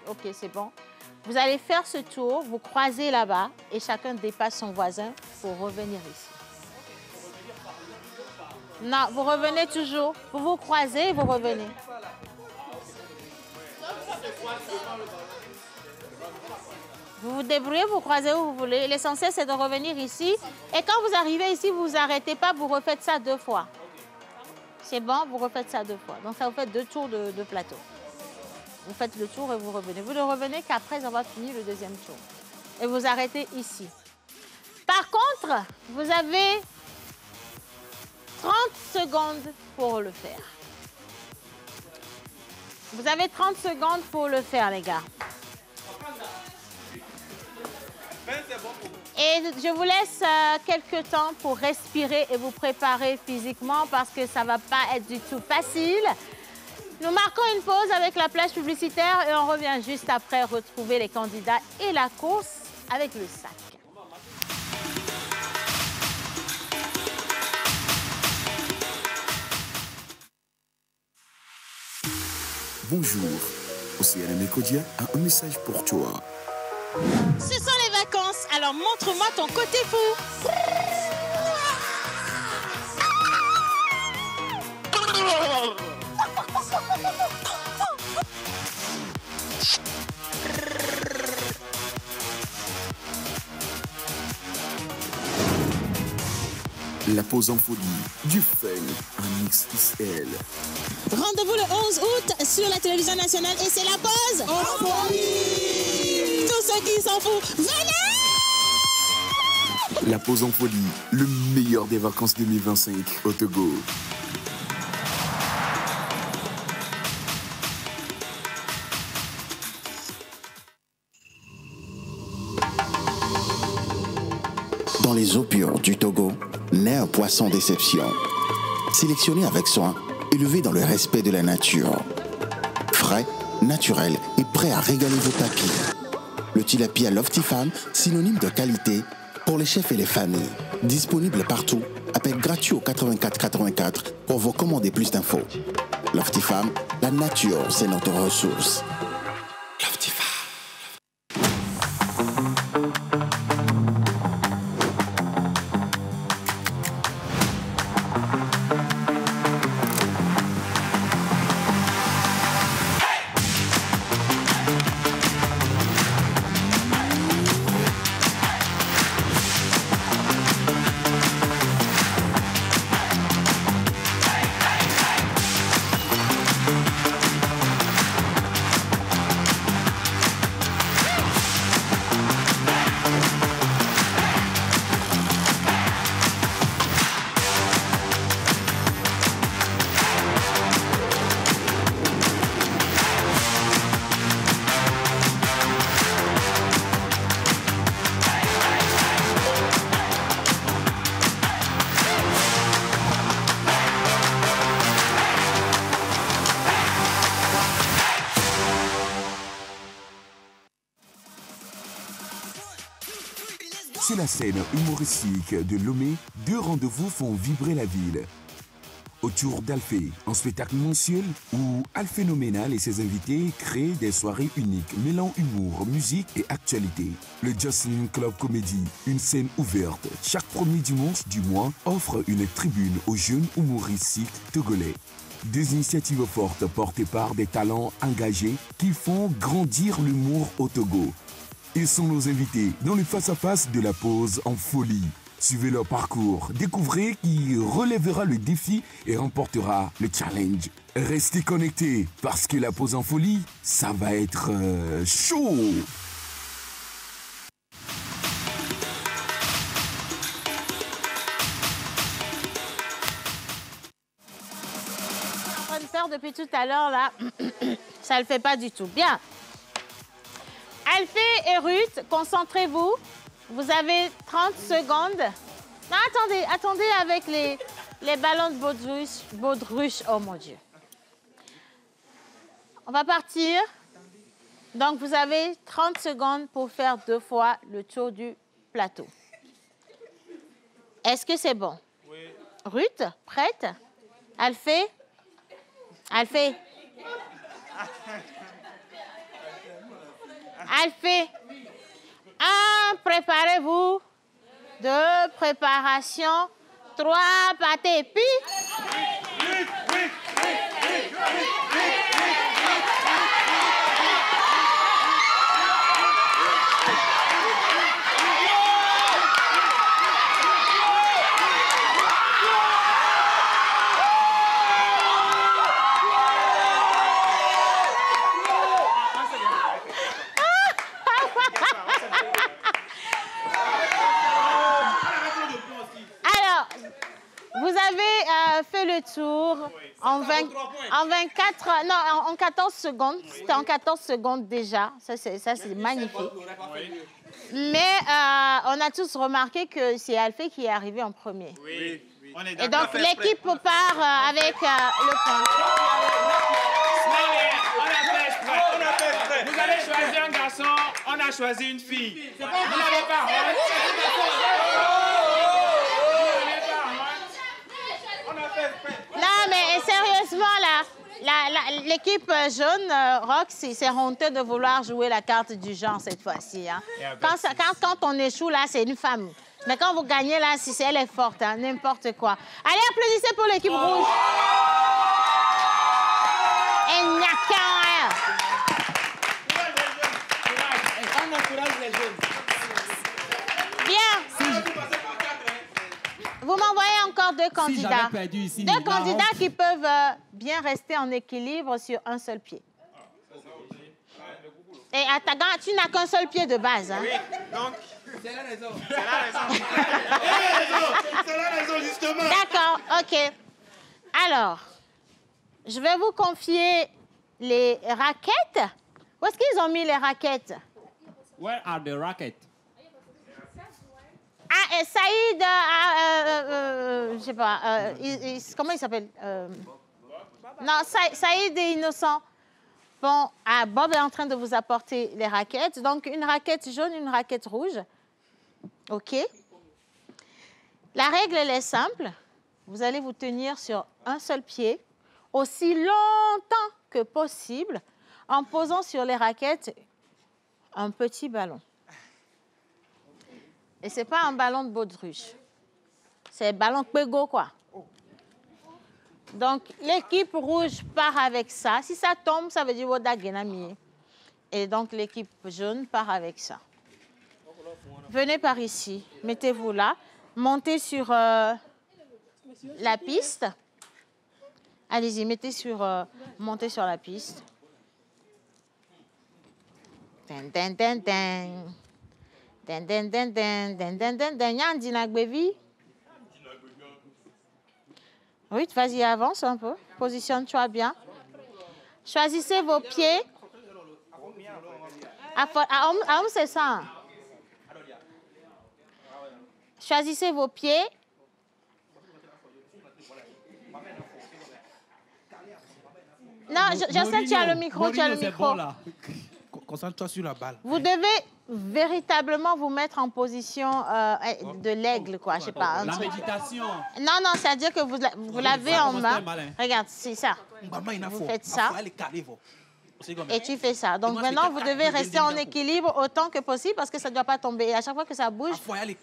OK, c'est bon. Vous allez faire ce tour, vous croisez là-bas et chacun dépasse son voisin pour revenir ici. Non, vous revenez toujours. Vous vous croisez et vous revenez. Vous vous débrouillez, vous croisez où vous voulez. L'essentiel, c'est de revenir ici. Et quand vous arrivez ici, vous vous arrêtez pas, vous refaites ça 2 fois. C'est bon, vous refaites ça 2 fois. Donc, ça vous fait 2 tours de plateau. Vous faites le tour et vous revenez. Vous ne revenez qu'après avoir fini le deuxième tour. Et vous arrêtez ici. Par contre, vous avez 30 secondes pour le faire. Vous avez 30 secondes pour le faire, les gars. Et je vous laisse quelques temps pour respirer et vous préparer physiquement parce que ça ne va pas être du tout facile. Nous marquons une pause avec la plage publicitaire et on revient juste après retrouver les candidats et la course avec le sac. Bonjour, Océane Kodia a un message pour toi. Ce sont les vacances, alors montre-moi ton côté fou. La pause en folie, du fun, un XXL. Rendez-vous le 11 août sur la télévision nationale et c'est la pause en folie. Tous ceux qui s'en foutent, venez! La pause en folie, le meilleur des vacances 2025 au Togo. Dans les eaux pures du Togo, naît un poisson d'exception. Sélectionné avec soin, élevé dans le respect de la nature. Frais, naturel et prêt à régaler vos tapis. Le tilapia Loftifam, synonyme de qualité pour les chefs et les familles. Disponible partout, appel gratuit au 84 84 pour vous commander plus d'infos. Loftifam, la nature, c'est notre ressource. Sur la scène humoristique de Lomé, deux rendez-vous font vibrer la ville. Autour d'Alphée, un spectacle mensuel où Alphénoménal et ses invités créent des soirées uniques mêlant humour, musique et actualité. Le Jocelyn Club Comedy, une scène ouverte, chaque premier dimanche du mois, offre une tribune aux jeunes humoristes togolais. Deux initiatives fortes portées par des talents engagés qui font grandir l'humour au Togo. Ils sont nos invités dans le face-à-face de la pause en folie. Suivez leur parcours, découvrez qui relèvera le défi et remportera le challenge. Restez connectés parce que la pause en folie, ça va être chaud. En train de faire depuis tout à l'heure là, ça le fait pas du tout. Bien. Alphée et Ruth, concentrez-vous. Vous avez 30 secondes. Non, attendez avec les ballons de baudruche. Oh mon Dieu. On va partir. Donc, vous avez 30 secondes pour faire 2 fois le tour du plateau. Est-ce que c'est bon? Oui. Ruth, prête? Alphée? Alphée? Alphée? 1, préparez-vous. 2, préparation. 3, pâté. Puis... Vous avez fait le tour en 24, non, en 14 secondes. C'était en 14 secondes déjà. Ça, c'est magnifique. Mais on a tous remarqué que c'est Alphée qui est arrivé en premier. Oui, on est et donc, l'équipe part avec le point. On a fait exprès. Vous avez choisi un garçon, on a choisi une fille. Vous n'avez pas Non, mais sérieusement, là, l'équipe jaune, Rox, c'est honteux de vouloir jouer la carte du genre cette fois-ci. Hein. Quand on échoue, là, c'est une femme. Mais quand vous gagnez, là, si elle est forte, hein, n'importe quoi. Allez, applaudissez pour l'équipe rouge. Et Bien. vous m'envoyez encore deux candidats. Si j'avais perdu ici, deux candidats qui peuvent bien rester en équilibre sur un seul pied. Et Atagan, tu n'as qu'un seul pied de base. Hein? Oui, donc... C'est la raison. C'est la raison, justement. D'accord, OK. Alors, je vais vous confier les raquettes. Où est-ce qu'ils ont mis les raquettes? Where are the rackets? Ah, et Saïd, je sais pas, comment il s'appelle? Non, Saïd est innocent. Bon, Bob est en train de vous apporter les raquettes. Donc, une raquette jaune, une raquette rouge. OK. La règle, elle est simple. Vous allez vous tenir sur un seul pied aussi longtemps que possible en posant sur les raquettes un petit ballon. Et ce n'est pas un ballon de baudruche. C'est un ballon pégo, quoi. Donc, l'équipe rouge part avec ça. Si ça tombe, ça veut dire Woda Genami. Et donc, l'équipe jaune part avec ça. Venez par ici. Mettez-vous là. Montez sur la piste. Allez-y, montez sur la piste. Den, den, den, den. Den, den, den, den, den, den, den, den. Yandi Nagbevi. Oui, vas-y, avance un peu. Positionne-toi bien. Choisissez vos pieds. C'est ça. Choisissez vos pieds. Non, je sais que tu as le micro, tu as le micro. Concentre-toi sur la balle. Vous devez véritablement vous mettre en position de l'aigle, quoi. Je sais pas. La méditation. Non, non, c'est-à-dire que vous l'avez en main. Regarde, c'est ça. Vous faites ça. Et tu fais ça. Donc maintenant, vous devez rester en équilibre autant que possible parce que ça ne doit pas tomber. Et à chaque fois que ça bouge,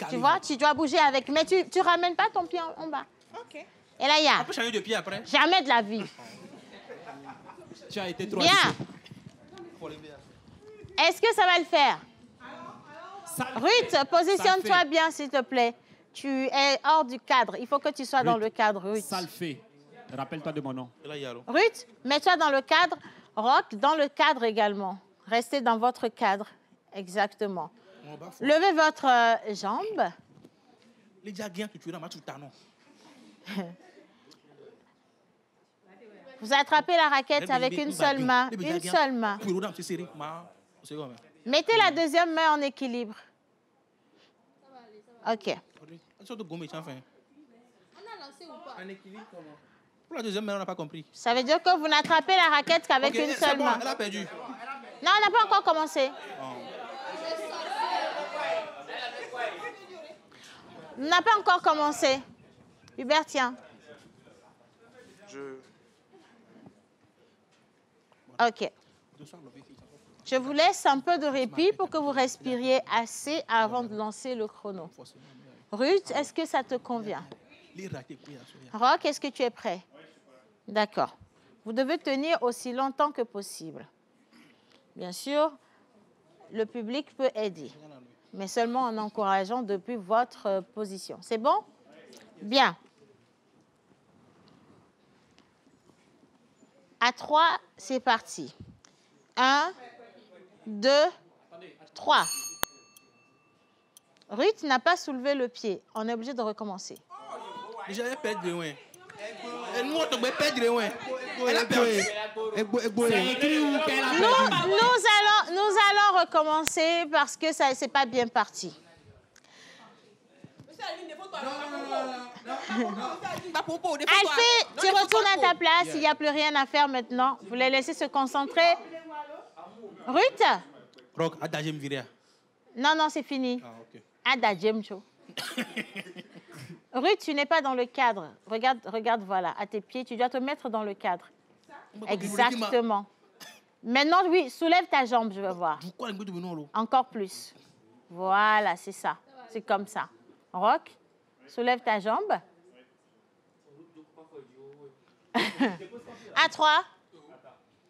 tu vois, tu dois bouger avec. Mais tu ne ramènes pas ton pied en bas. OK. Et là, il y a... On peut changer de pied après? Jamais de la vie. Tu as été trop bien. Est-ce que ça va le faire? Ruth, positionne-toi bien, s'il te plaît. Tu es hors du cadre. Il faut que tu sois dans le cadre, Ruth. Ça le fait. Rappelle-toi de mon nom. Ruth, mets-toi dans le cadre. Rock, dans le cadre également. Restez dans votre cadre. Exactement. Levez votre jambe. Vous attrapez la raquette avec une seule main. Une seule main. Mettez la deuxième main en équilibre. OK. On a lancé ou pas? En équilibre comment? Pour la deuxième main, on n'a pas compris. Ça veut dire que vous n'attrapez la raquette qu'avec une seule main. Elle a perdu. Non, on n'a pas encore commencé. On n'a pas encore commencé. Hubert, tiens. OK. Je vous laisse un peu de répit pour que vous respiriez assez avant de lancer le chrono. Ruth, est-ce que ça te convient? Rock, est-ce que tu es prêt? D'accord. Vous devez tenir aussi longtemps que possible. Bien sûr, le public peut aider, mais seulement en encourageant depuis votre position. C'est bon? Bien. À 3, c'est parti. 1, 2, 3. Ruth n'a pas soulevé le pied. On est obligé de recommencer. J'avais perdu de loin. Nous allons recommencer parce que ça c'est pas bien parti. Alfie, tu retournes à ta place. Il n'y a plus rien à faire maintenant. Vous les laissez se concentrer. Ruth? Non, non, c'est fini. Ruth, tu n'es pas dans le cadre. Regarde, voilà, à tes pieds. Tu dois te mettre dans le cadre. Exactement. Maintenant, oui, soulève ta jambe, je veux voir. Encore plus. Voilà, c'est ça. C'est comme ça. Rock, soulève ta jambe. À 3.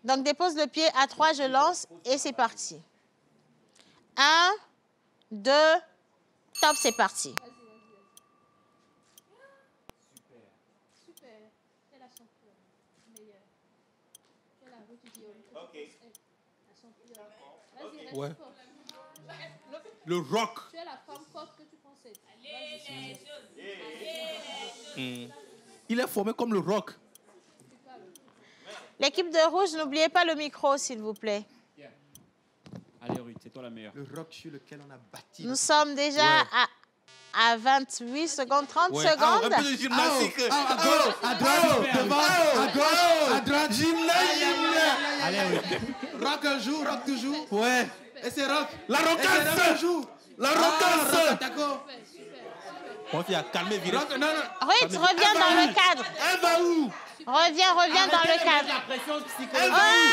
Donc, dépose le pied. À 3, je lance et c'est parti. 1, 2, top, c'est parti. Ouais. Le rock. Tu es la femme forte que tu pensais. Il est formé comme le rock. L'équipe de rouge, n'oubliez pas le micro, s'il vous plaît. Allez, Ruth, c'est toi la meilleure. Le rock sur lequel on a bâti. Nous sommes déjà à 28 secondes, 30 secondes. Un peu de gymnastique. À gauche, à droite, devant, à gauche, à droite. Gymnastique. Allez, Ruth. Rock un jour, rock toujours. Ouais. Et c'est rock. La rocasse. Et c'est rock un jour. La rocasse. D'accord. Mon fils a calmé, viré. Non, non. Ruth, reviens dans le cadre. Elle va où? Reviens dans le cadre. La pression Elle psychologique. va où?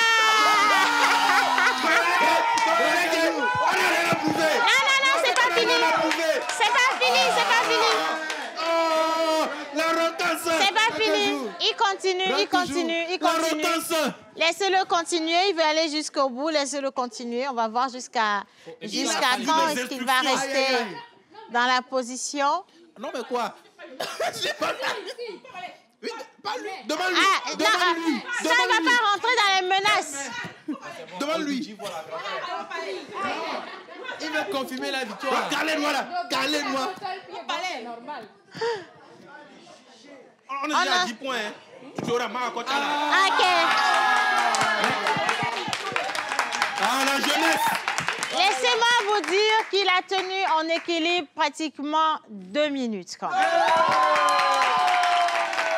Non, c'est pas fini. C'est pas fini. Oh, la rocasse. C'est pas fini. Il continue. Laissez-le continuer. Il veut aller jusqu'au bout. Laissez-le continuer. On va voir jusqu'à quand est-ce qu'il va rester dans la position. Non, mais quoi? Pas lui. Devant lui. Ça ne va pas rentrer dans les menaces. Devant lui. Il veut confirmer la victoire. Calez-moi là. Calez-moi. normal. On est déjà à 10 points. Tu auras mal à côté là. OK. Ah, la jeunesse. Laissez-moi vous dire qu'il a tenu en équilibre pratiquement 2 minutes quand même.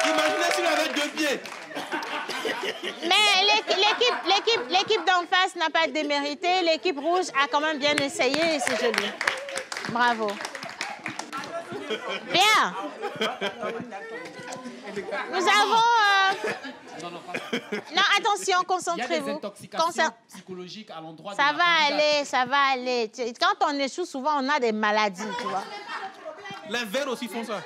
Imaginez s'il avait 2 pieds. Mais l'équipe d'en face n'a pas démérité. L'équipe rouge a quand même bien essayé et c'est joli. Bravo. Bien. Nous avons... Non, attention, concentrez-vous. Il y a des intoxications psychologiques à l'endroit de Ça va aller. Quand on échoue, souvent, on a des maladies, tu vois. Les verts aussi font ça.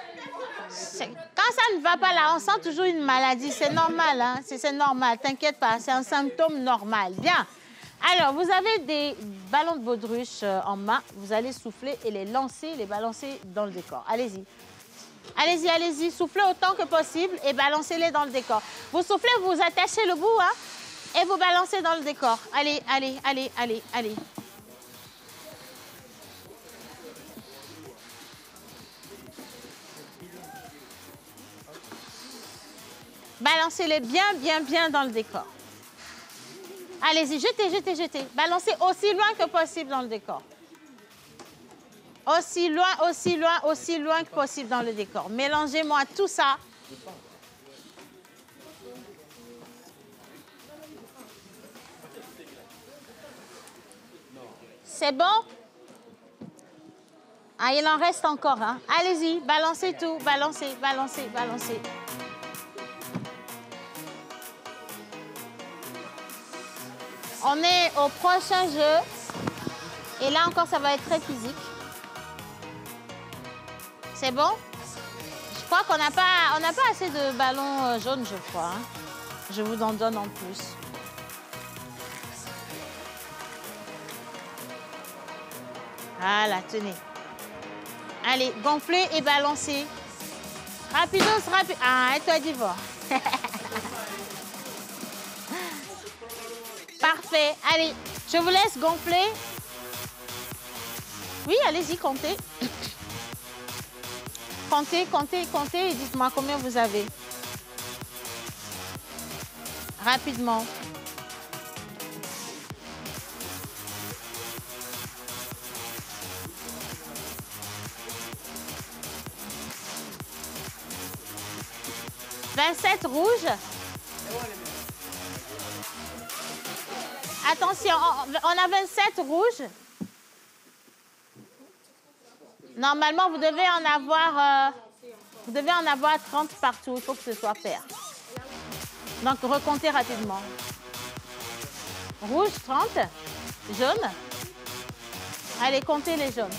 Quand ça ne va pas là, on sent toujours une maladie. C'est normal, hein? C'est normal. T'inquiète pas, c'est un symptôme normal. Bien. Alors, vous avez des ballons de baudruche en main. Vous allez souffler et les balancer dans le décor. Allez-y. Allez-y. Soufflez autant que possible et balancez-les dans le décor. Vous soufflez, vous attachez le bout, hein? Et vous balancez dans le décor. Allez. Balancez-les bien dans le décor. Allez-y, jetez. Balancez aussi loin que possible dans le décor. Aussi loin que possible dans le décor. Mélangez-moi tout ça. C'est bon? Ah, il en reste encore, hein? Allez-y, balancez tout. Balancez. On est au prochain jeu. Et là encore, ça va être très physique. C'est bon? Je crois qu'on n'a pas assez de ballons jaunes, je crois. Hein. Je vous en donne en plus. Voilà, tenez. Allez, gonflez et balancez. Rapidos. Ah, et toi, Divo. Parfait. Allez, je vous laisse gonfler. Oui, allez-y, comptez. Comptez et dites-moi combien vous avez. Rapidement. « 27 rouges. Attention, on a 27 rouges. Normalement, vous devez en avoir 30 partout. Il faut que ce soit pair. Donc, recomptez rapidement. Rouge, 30. Jaune. Allez, comptez les jaunes.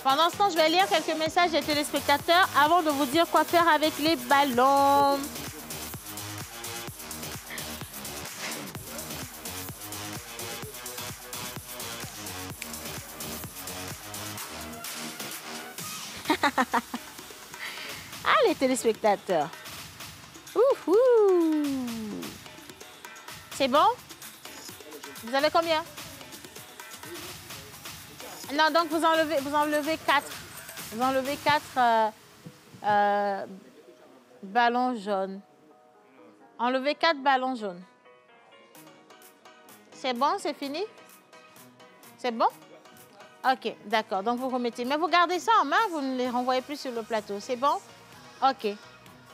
Pendant ce temps, je vais lire quelques messages des téléspectateurs avant de vous dire quoi faire avec les ballons. les téléspectateurs. Ouhou. C'est bon? Vous avez combien? Non, donc vous enlevez 4. Vous enlevez 4 ballons jaunes. Enlevez 4 ballons jaunes. C'est bon, c'est fini? C'est bon? Ok, d'accord. Donc, vous remettez. Mais vous gardez ça en main, vous ne les renvoyez plus sur le plateau. C'est bon? Ok.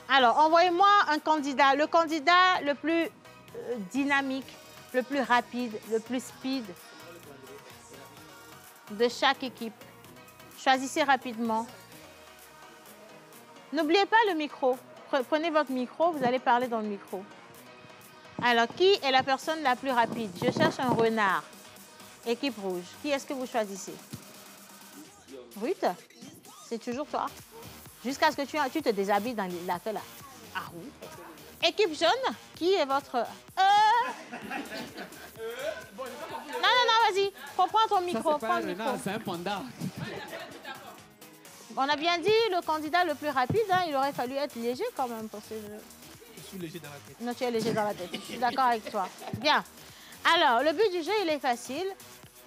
Alors, envoyez-moi un candidat. Le candidat le plus dynamique, le plus rapide, le plus speed de chaque équipe. Choisissez rapidement. N'oubliez pas le micro. Prenez votre micro, vous allez parler dans le micro. Alors, qui est la personne la plus rapide? Je cherche un renard. Équipe rouge. Qui est-ce que vous choisissez? Ruth? C'est toujours toi. Jusqu'à ce que tu te déshabilles dans l'affaire là. Ah oui. Équipe jaune, qui est votre... Non, vas-y. Prends ton micro. Ça, c'est pas un renard, c'est un panda. On a bien dit le candidat le plus rapide, hein, il aurait fallu être léger quand même pour ce jeu. Je suis léger dans la tête. Non, tu es léger dans la tête. Je suis d'accord avec toi. Bien. Alors, le but du jeu, il est facile.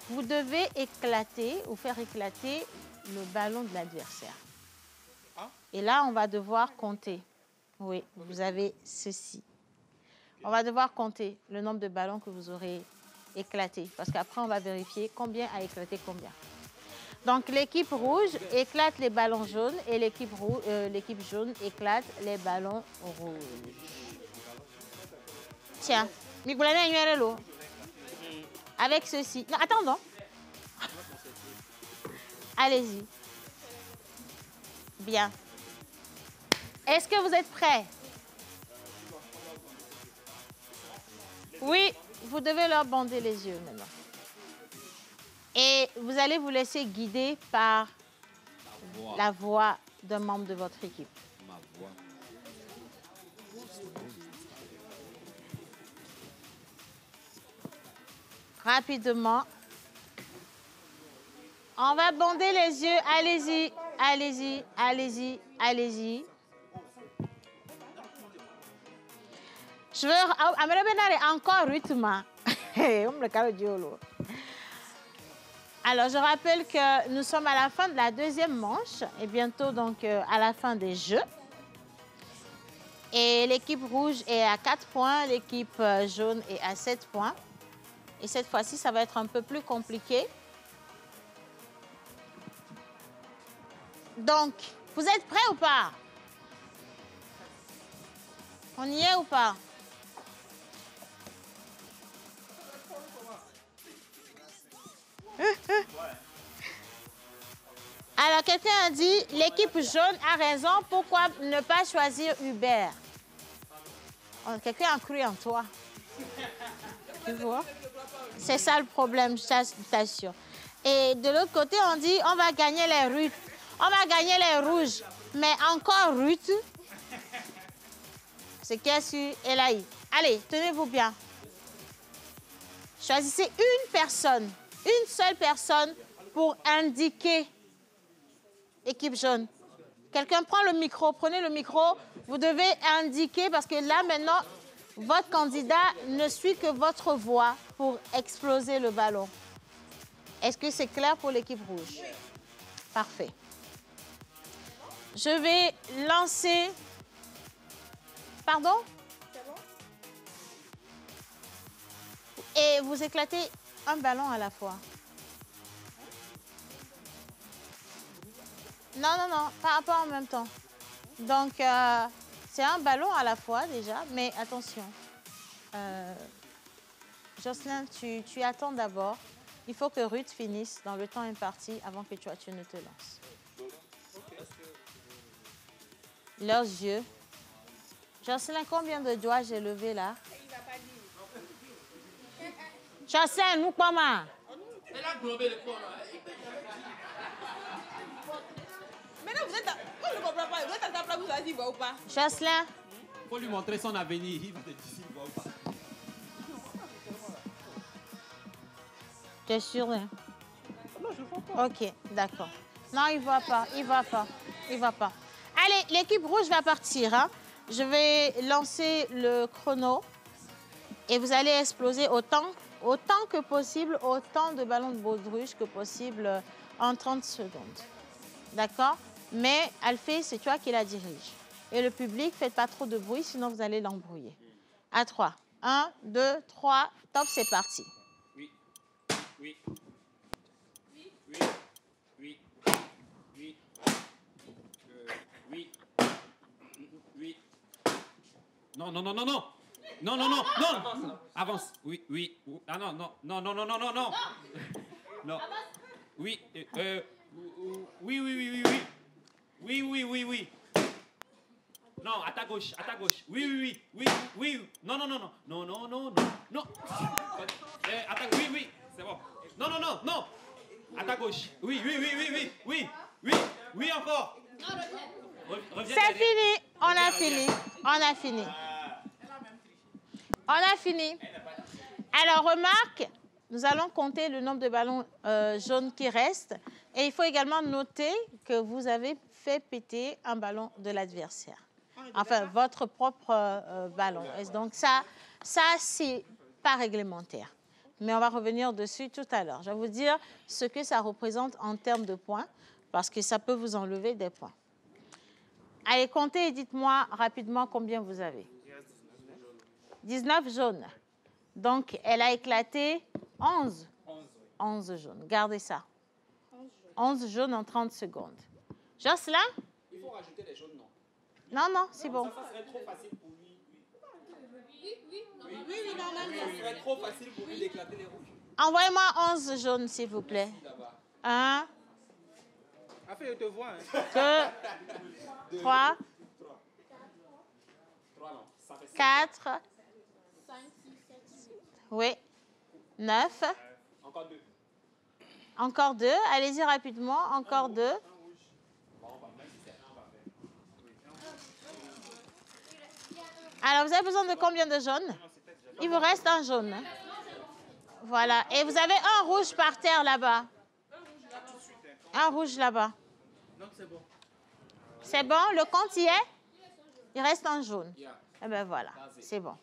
Vous devez éclater ou faire éclater le ballon de l'adversaire. Et là, on va devoir compter. Oui, vous avez ceci. On va devoir compter le nombre de ballons que vous aurez éclatés. Parce qu'après, on va vérifier combien a éclaté combien. Donc, l'équipe rouge éclate les ballons jaunes et l'équipe jaune éclate les ballons rouges. Tiens, avec ceci. Non, attends. Allez-y. Bien. Est-ce que vous êtes prêts? Oui, vous devez leur bander les yeux maintenant. Et vous allez vous laisser guider par la voix d'un membre de votre équipe. Ma voix. Rapidement. On va bander les yeux. Allez-y, allez-y, allez-y, allez-y. Je veux encore rythme. Alors, je rappelle que nous sommes à la fin de la deuxième manche et bientôt donc à la fin des jeux. Et l'équipe rouge est à 4 points, l'équipe jaune est à 7 points. Et cette fois-ci, ça va être un peu plus compliqué. Donc, vous êtes prêts ou pas? On y est ou pas? Alors, quelqu'un a dit, l'équipe jaune a raison, pourquoi ne pas choisir Hubert? Oh, quelqu'un a cru en toi. Tu vois? C'est ça le problème, je t'assure. Et de l'autre côté, on dit, on va gagner les Ruth. On va gagner les rouges. Mais encore Ruth. C'est qui est sur Elaï. Allez, tenez-vous bien. Choisissez une personne, une seule personne pour indiquer équipe jaune. Quelqu'un prend le micro, prenez le micro. Vous devez indiquer parce que là, maintenant, votre candidat ne suit que votre voix pour exploser le ballon. Est-ce que c'est clair pour l'équipe rouge? Oui. Parfait. Je vais lancer... Pardon? C'est bon? Et vous éclatez un ballon à la fois. Non, pas en même temps. Donc, c'est un ballon à la fois déjà, mais attention. Jocelyn, tu attends d'abord. Il faut que Ruth finisse dans le temps imparti avant que tu ne te lances. Leurs yeux. Jocelyn, combien de doigts j'ai levé là? Jocelyn, nous comment? Maintenant, vous êtes à... Moi, je ne comprends pas. Vous êtes à ta place, vous avez dit, va ou pas? Jocelyn. Il faut lui montrer son avenir. Il va te dire s'il va ou pas. T'es sûr, hein? Non, je ne vois pas. Ok, d'accord. Non, il ne voit pas. Il ne voit pas. Allez, l'équipe rouge va partir. Hein. Je vais lancer le chrono et vous allez exploser autant que possible, autant de ballons de baudruche que possible en 30 secondes. D'accord? Mais Alphée, c'est toi qui la dirige. Et le public, faites pas trop de bruit, sinon vous allez l'embrouiller. À 3. 1, 2, 3, top, c'est parti. Oui. Oui. Oui. Oui. Oui. Oui. Oui. Non, non, non, non, non. Non, non, non, non. Avance. Oui, oui. Ah non, non, non, non, non, non, non, non. Non. Oui, oui, oui, oui, oui, oui. Oui, oui, oui, oui. Non, à ta gauche, à ta gauche. Oui, oui, oui, oui, oui. Non, non, non, non. Non, non, non, non. Non. Oui, oui. C'est bon. Non, non, non, non. À ta gauche. Oui, oui, oui, oui, oui, oui. Oui, oui, encore. C'est fini. On a fini. On a fini. On a fini. Alors, remarque, nous allons compter le nombre de ballons jaunes qui restent. Et il faut également noter que vous avez fait péter un ballon de l'adversaire. Enfin, votre propre ballon. Et donc, ça c'est pas réglementaire. Mais on va revenir dessus tout à l'heure. Je vais vous dire ce que ça représente en termes de points, parce que ça peut vous enlever des points. Allez, comptez et dites-moi rapidement combien vous avez. 19 jaunes. Donc, elle a éclaté 11. 11 jaunes. Gardez ça. 11 jaunes en 30 secondes. Jocelyn? Il faut rajouter les jaunes, non? Non, non, c'est bon. Ça serait trop facile pour lui. Oui, normalement. Ça serait trop facile pour lui d'éclater les rouges. Envoyez-moi 11 jaunes, s'il vous plaît. 1. Afin, je te vois. Hein. 2. 3. 4. 5, 6, 7, 8. Oui. 9. Encore 2. Encore 2. Allez-y rapidement. Encore 2. Alors, vous avez besoin de combien de jaunes? Il vous reste un jaune. Voilà. Et vous avez un rouge par terre là-bas. Un rouge là-bas. C'est bon. C'est bon? Le compte y est? Il reste un jaune. Eh bien, voilà. C'est bon.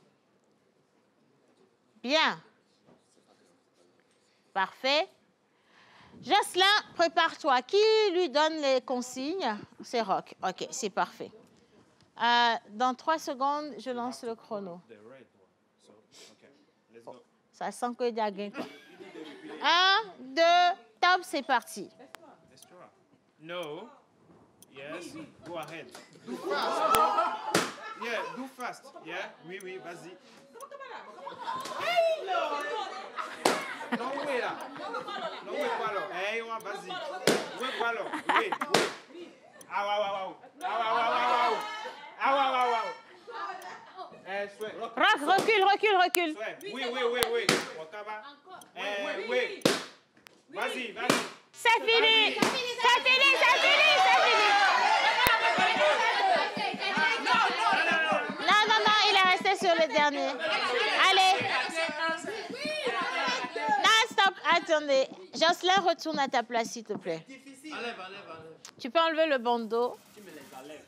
Bien. Parfait. Jocelyn, prépare-toi. Qui lui donne les consignes? C'est Rock. OK, c'est parfait. Dans 3 secondes, je lance le chrono. Oh, ça sent que il y a gain. 1, 2, top, c'est parti. No. Yes. Go ahead. Do fast. Yeah, do fast. Yeah. Oui, oui, vas-y. Non, oui, là. Non, oui, voilà. Hey, vas-y. Oui, voilà. Oui, oui. Ah, waouh, waouh. Ah, waouh, waouh, waouh. Ah, waouh, waouh, waouh. Rock, recule, recule, recule. Oui, oui, oui, oui. Oui. Vas-y, vas-y. C'est fini. C'est fini, c'est fini, c'est fini. Non, non, non, il est resté sur le dernier. Allez. Non, stop, attendez. Jocelyn, retourne à ta place, s'il te plaît. Tu peux enlever le bandeau.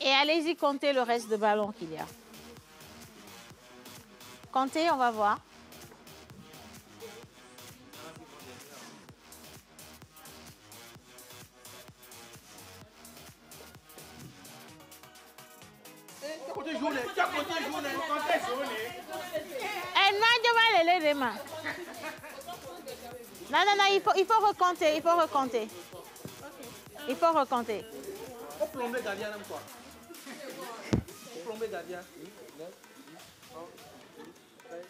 Et allez-y compter le reste de ballons qu'il y a. Comptez, on va voir. Non, non, non, il faut recompter, il faut recompter. Il faut recompter. Au plomber Davia, quoi. Au plomber Davia. 9, 10, 11, 12, 13,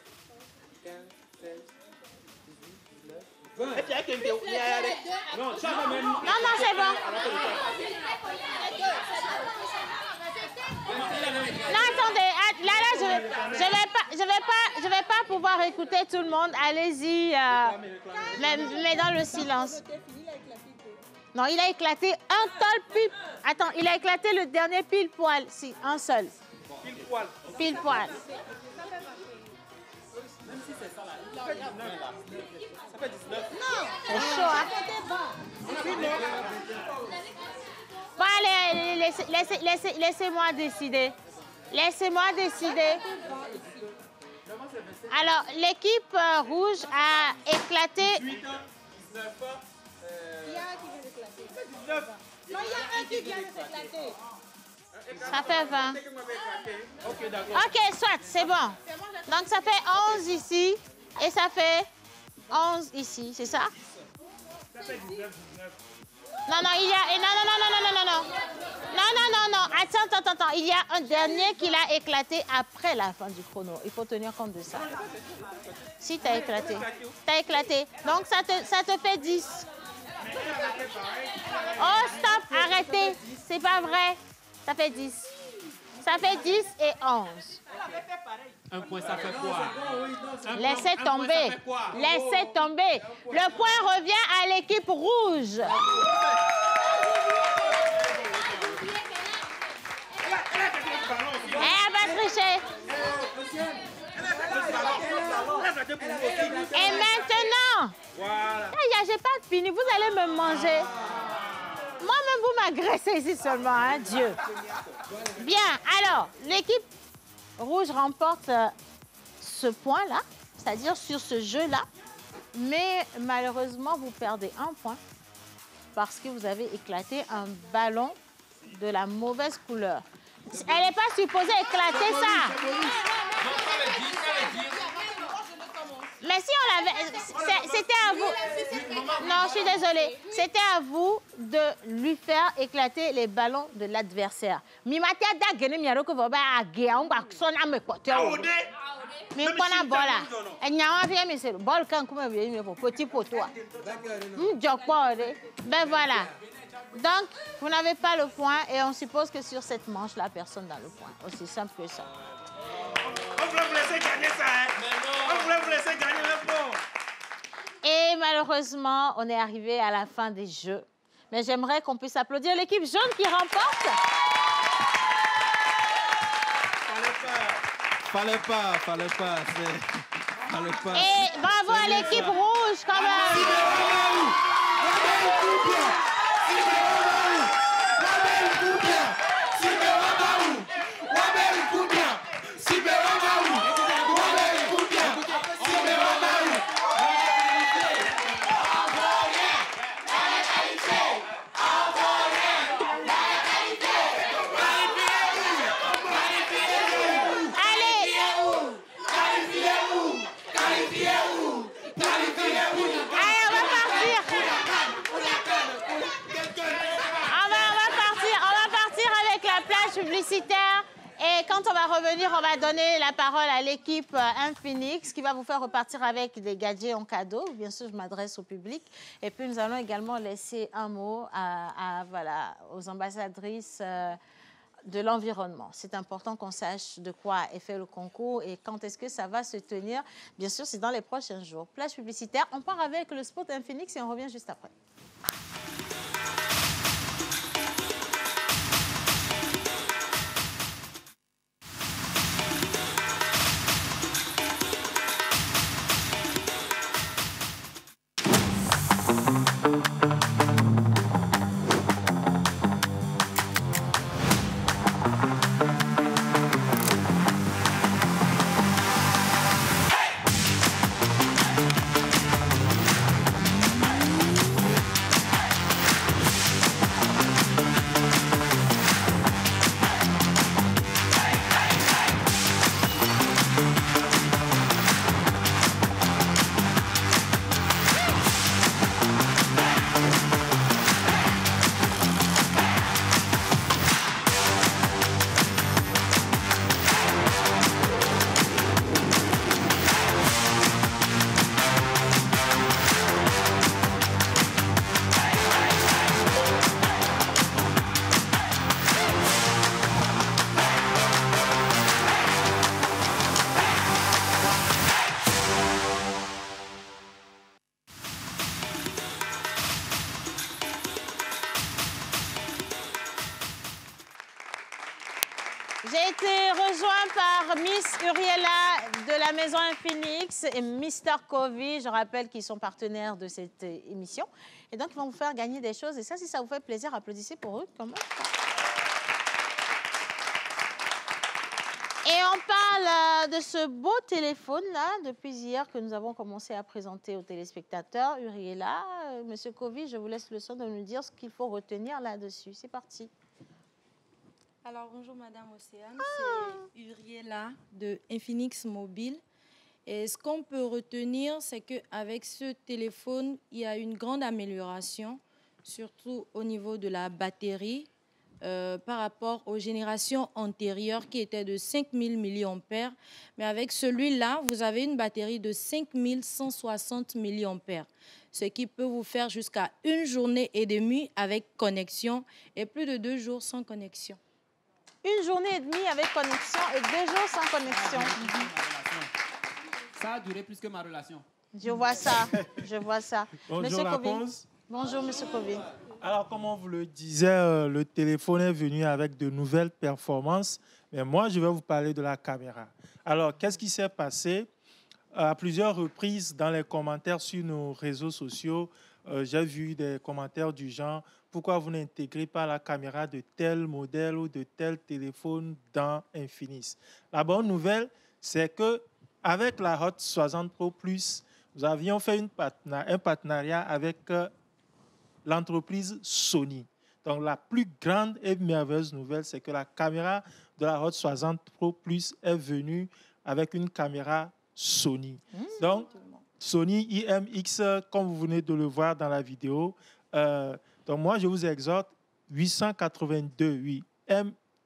15, 16, 18, 19, 20. Non, ça va même. Non, non, c'est bon. Non, attendez. Là, je vais pas pouvoir écouter tout le monde. Allez-y, mais dans le silence. Non, il a éclaté un seul pile. Attends, il a éclaté le dernier pile poil. Si, un seul. Pile poil. Pile poil. Même si c'est ça là. Ça fait 19. C'est chaud, hein? Bon, allez, Laissez-moi décider. Laissez-moi décider. Alors, l'équipe rouge a éclaté. 18 ans, 19 ans. Il y a un qui vient d'éclater. 19. Non, il y a un qui vient d'éclater. Ça fait 20. Ok, d'accord. Ok, soit, c'est bon. Donc, ça fait 11 ici et ça fait 11 ici, c'est ça? Ça fait 19. Non, il y a... Non. Attends. Il y a un dernier qui l'a éclaté après la fin du chrono. Il faut tenir compte de ça. Si, t'as éclaté. Donc, ça te fait 10. Oh, stop, arrêtez. C'est pas vrai. Ça fait 10. Ça fait 10 et 11. Un point, ça fait quoi? Laissez tomber. Laissez tomber. Le point revient à l'équipe rouge. Elle va tricher. Et maintenant, j'ai pas fini. Vous allez me manger. Moi-même, vous m'agressez ici seulement, hein, Dieu. Bien, alors, l'équipe rouge remporte ce point-là, c'est-à-dire sur ce jeu-là. Mais malheureusement, vous perdez un point parce que vous avez éclaté un ballon de la mauvaise couleur. Elle n'est pas supposée éclater ça. Mais si on l'avait... C'était à vous... Non, je suis désolée. C'était à vous de lui faire éclater les ballons de l'adversaire. Mais voilà. Donc, vous n'avez pas le point et on suppose que sur cette manche, la personne n'a le point. Aussi simple que ça. On voulait vous laisser gagner ça, hein? On voulait vous laisser gagner le bon. Et malheureusement, on est arrivé à la fin des jeux. Mais j'aimerais qu'on puisse applaudir l'équipe jaune qui remporte. Fallait pas. Et bravo à l'équipe rouge quand même. Publicitaire. Et quand on va revenir, on va donner la parole à l'équipe Infinix qui va vous faire repartir avec des gadgets en cadeau. Bien sûr, je m'adresse au public. Et puis, nous allons également laisser un mot voilà, aux ambassadrices de l'environnement. C'est important qu'on sache de quoi est fait le concours et quand est-ce que ça va se tenir. Bien sûr, c'est dans les prochains jours. Plage publicitaire, on part avec le spot Infinix et on revient juste après. J'ai été rejoint par Miss Uriella de la maison Infinix et Mr. Covid. Je rappelle qu'ils sont partenaires de cette émission. Et donc, ils vont vous faire gagner des choses. Et ça, si ça vous fait plaisir, applaudissez pour eux quand même. Et on parle de ce beau téléphone-là, depuis hier que nous avons commencé à présenter aux téléspectateurs. Uriela, Monsieur Kovi, je vous laisse le soin de nous dire ce qu'il faut retenir là-dessus. C'est parti. Alors, bonjour Madame Océane, c'est Uriela de Infinix Mobile. Et ce qu'on peut retenir, c'est qu'avec ce téléphone, il y a une grande amélioration, surtout au niveau de la batterie, par rapport aux générations antérieures qui étaient de 5000 mAh. Mais avec celui-là, vous avez une batterie de 5160 mAh, ce qui peut vous faire jusqu'à 1 journée et demie avec connexion et plus de 2 jours sans connexion. 1 journée et demie avec connexion et 2 jours sans connexion. Ça a duré plus que ma relation. Je vois ça, je vois ça. Bonjour Monsieur la Kovi. pause. Bonjour, Monsieur Kovi. Alors, comme on vous le disait, le téléphone est venu avec de nouvelles performances. Mais moi, je vais vous parler de la caméra. Alors, qu'est-ce qui s'est passé? À plusieurs reprises, dans les commentaires sur nos réseaux sociaux, j'ai vu des commentaires du genre « Pourquoi vous n'intégrez pas la caméra de tel modèle ou de tel téléphone dans Infinix ?» La bonne nouvelle, c'est que avec la Hot 60 Pro Plus, nous avions fait un partenariat avec l'entreprise Sony. Donc, la plus grande et merveilleuse nouvelle, c'est que la caméra de la Hot 60 Pro Plus est venue avec une caméra Sony. Donc, Sony IMX, comme vous venez de le voir dans la vidéo. Donc, moi, je vous exhorte, 882, oui,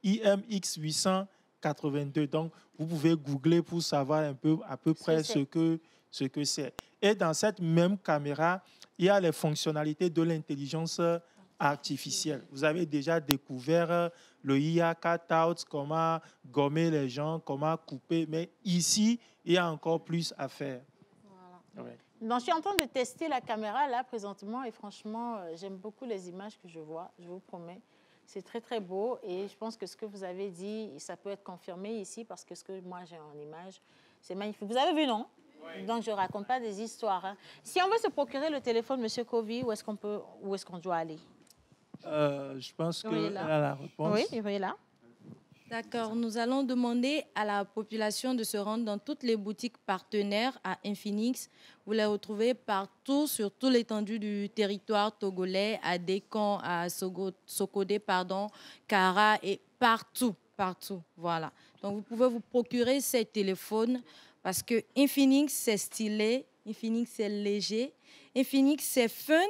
IMX 882. Donc, vous pouvez googler pour savoir à peu près ce que c'est. Et dans cette même caméra, il y a les fonctionnalités de l'intelligence artificielle. Vous avez déjà découvert le IA Cutout, comment gommer les gens, comment couper. Mais ici, il y a encore plus à faire. Voilà. Ouais. Donc, je suis en train de tester la caméra là présentement et franchement, j'aime beaucoup les images que je vois, je vous promets. C'est très, très beau et je pense que ce que vous avez dit, ça peut être confirmé ici parce que ce que moi j'ai en image, c'est magnifique. Vous avez vu, non? Oui. Donc, je ne raconte pas des histoires. Hein. Si on veut se procurer le téléphone, Monsieur Kovi, où est-ce qu'on doit aller? Je pense qu'elle a la réponse. Oui, il est là. D'accord. Nous allons demander à la population de se rendre dans toutes les boutiques partenaires à Infinix. Vous les retrouvez partout, sur toute l'étendue du territoire togolais, à Décan, à Sokodé, Kara et partout, partout. Voilà. Donc, vous pouvez vous procurer ces téléphones parce que Infinix, c'est stylé, Infinix, c'est léger, Infinix, c'est fun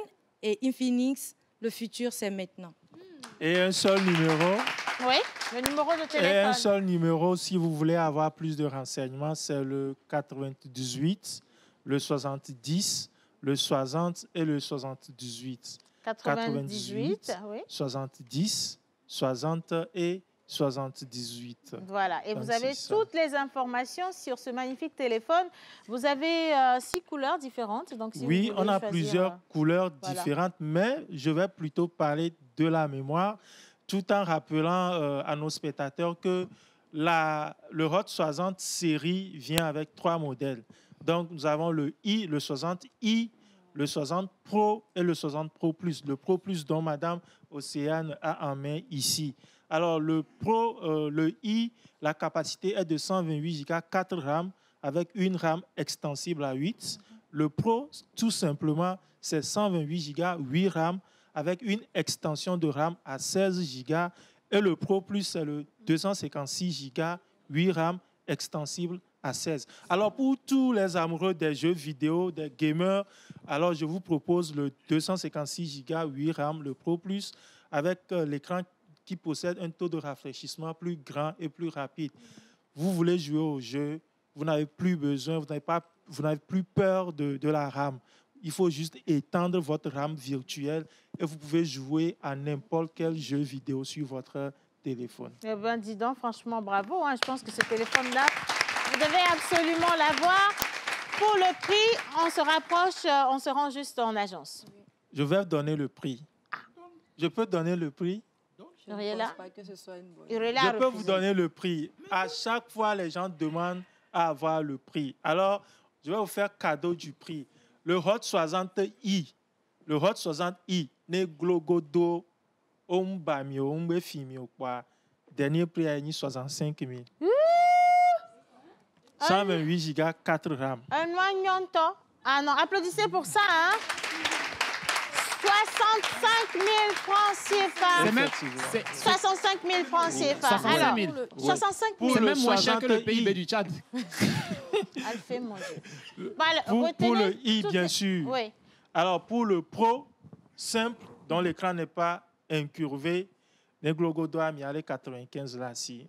et Infinix, le futur, c'est maintenant. Et un seul numéro. Oui, le numéro de téléphone. Et un seul numéro, si vous voulez avoir plus de renseignements, c'est le 98, le 70, le 60 et le 78. 98, oui. 70, 60 et 78. Voilà, et vous avez toutes les informations sur ce magnifique téléphone. Vous avez 6 couleurs différentes. Donc si oui, vous on a choisir, plusieurs couleurs différentes, mais je vais plutôt parler de la mémoire, tout en rappelant à nos spectateurs que le Hot 60 série vient avec 3 modèles. Donc, nous avons le i, le 60i, le 60 Pro et le 60 Pro Plus. Le Pro Plus dont Madame Océane a en main ici. Alors, le Pro, le i, la capacité est de 128 Go, 4 RAM, avec une RAM extensible à 8. Le Pro, tout simplement, c'est 128 Go, 8 RAM, avec une extension de RAM à 16 Go. Et le Pro Plus, c'est le 256 Go, 8 RAM, extensible à 16. Alors, pour tous les amoureux des jeux vidéo, des gamers, alors je vous propose le 256 Go, 8 RAM, le Pro Plus, avec l'écran qui possède un taux de rafraîchissement plus grand et plus rapide. Vous voulez jouer au jeu, vous n'avez plus besoin, vous n'avez plus peur de la RAM. Il faut juste étendre votre RAM virtuelle et vous pouvez jouer à n'importe quel jeu vidéo sur votre téléphone. Eh bien, dis donc, franchement, bravo. Hein. Je pense que ce téléphone-là, vous devez absolument l'avoir. Pour le prix, on se rapproche, on se rend juste en agence. Je vais donner le prix. Je peux donner le prix? Je ne pense pas que ce soit une bonne idée. Je peux vous donner le prix. À chaque fois, les gens demandent à avoir le prix. Alors, je vais vous faire cadeau du prix. Le Hot 60i, le Hot 60i, ne glogodo, dernier prix à 65 000. 128 gigas, 4 RAM. Un moignonto. Ah non, applaudissez pour ça, hein. 65 000 francs CFA. 65 000 francs CFA. 65 000. 65 000. C'est même moins cher que le PIB du Tchad. Alphée, mon Dieu. Pour le I, bien sûr. Oui. Alors, pour le Pro, simple, dont l'écran n'est pas incurvé, les logo doit y aller 95 là, si.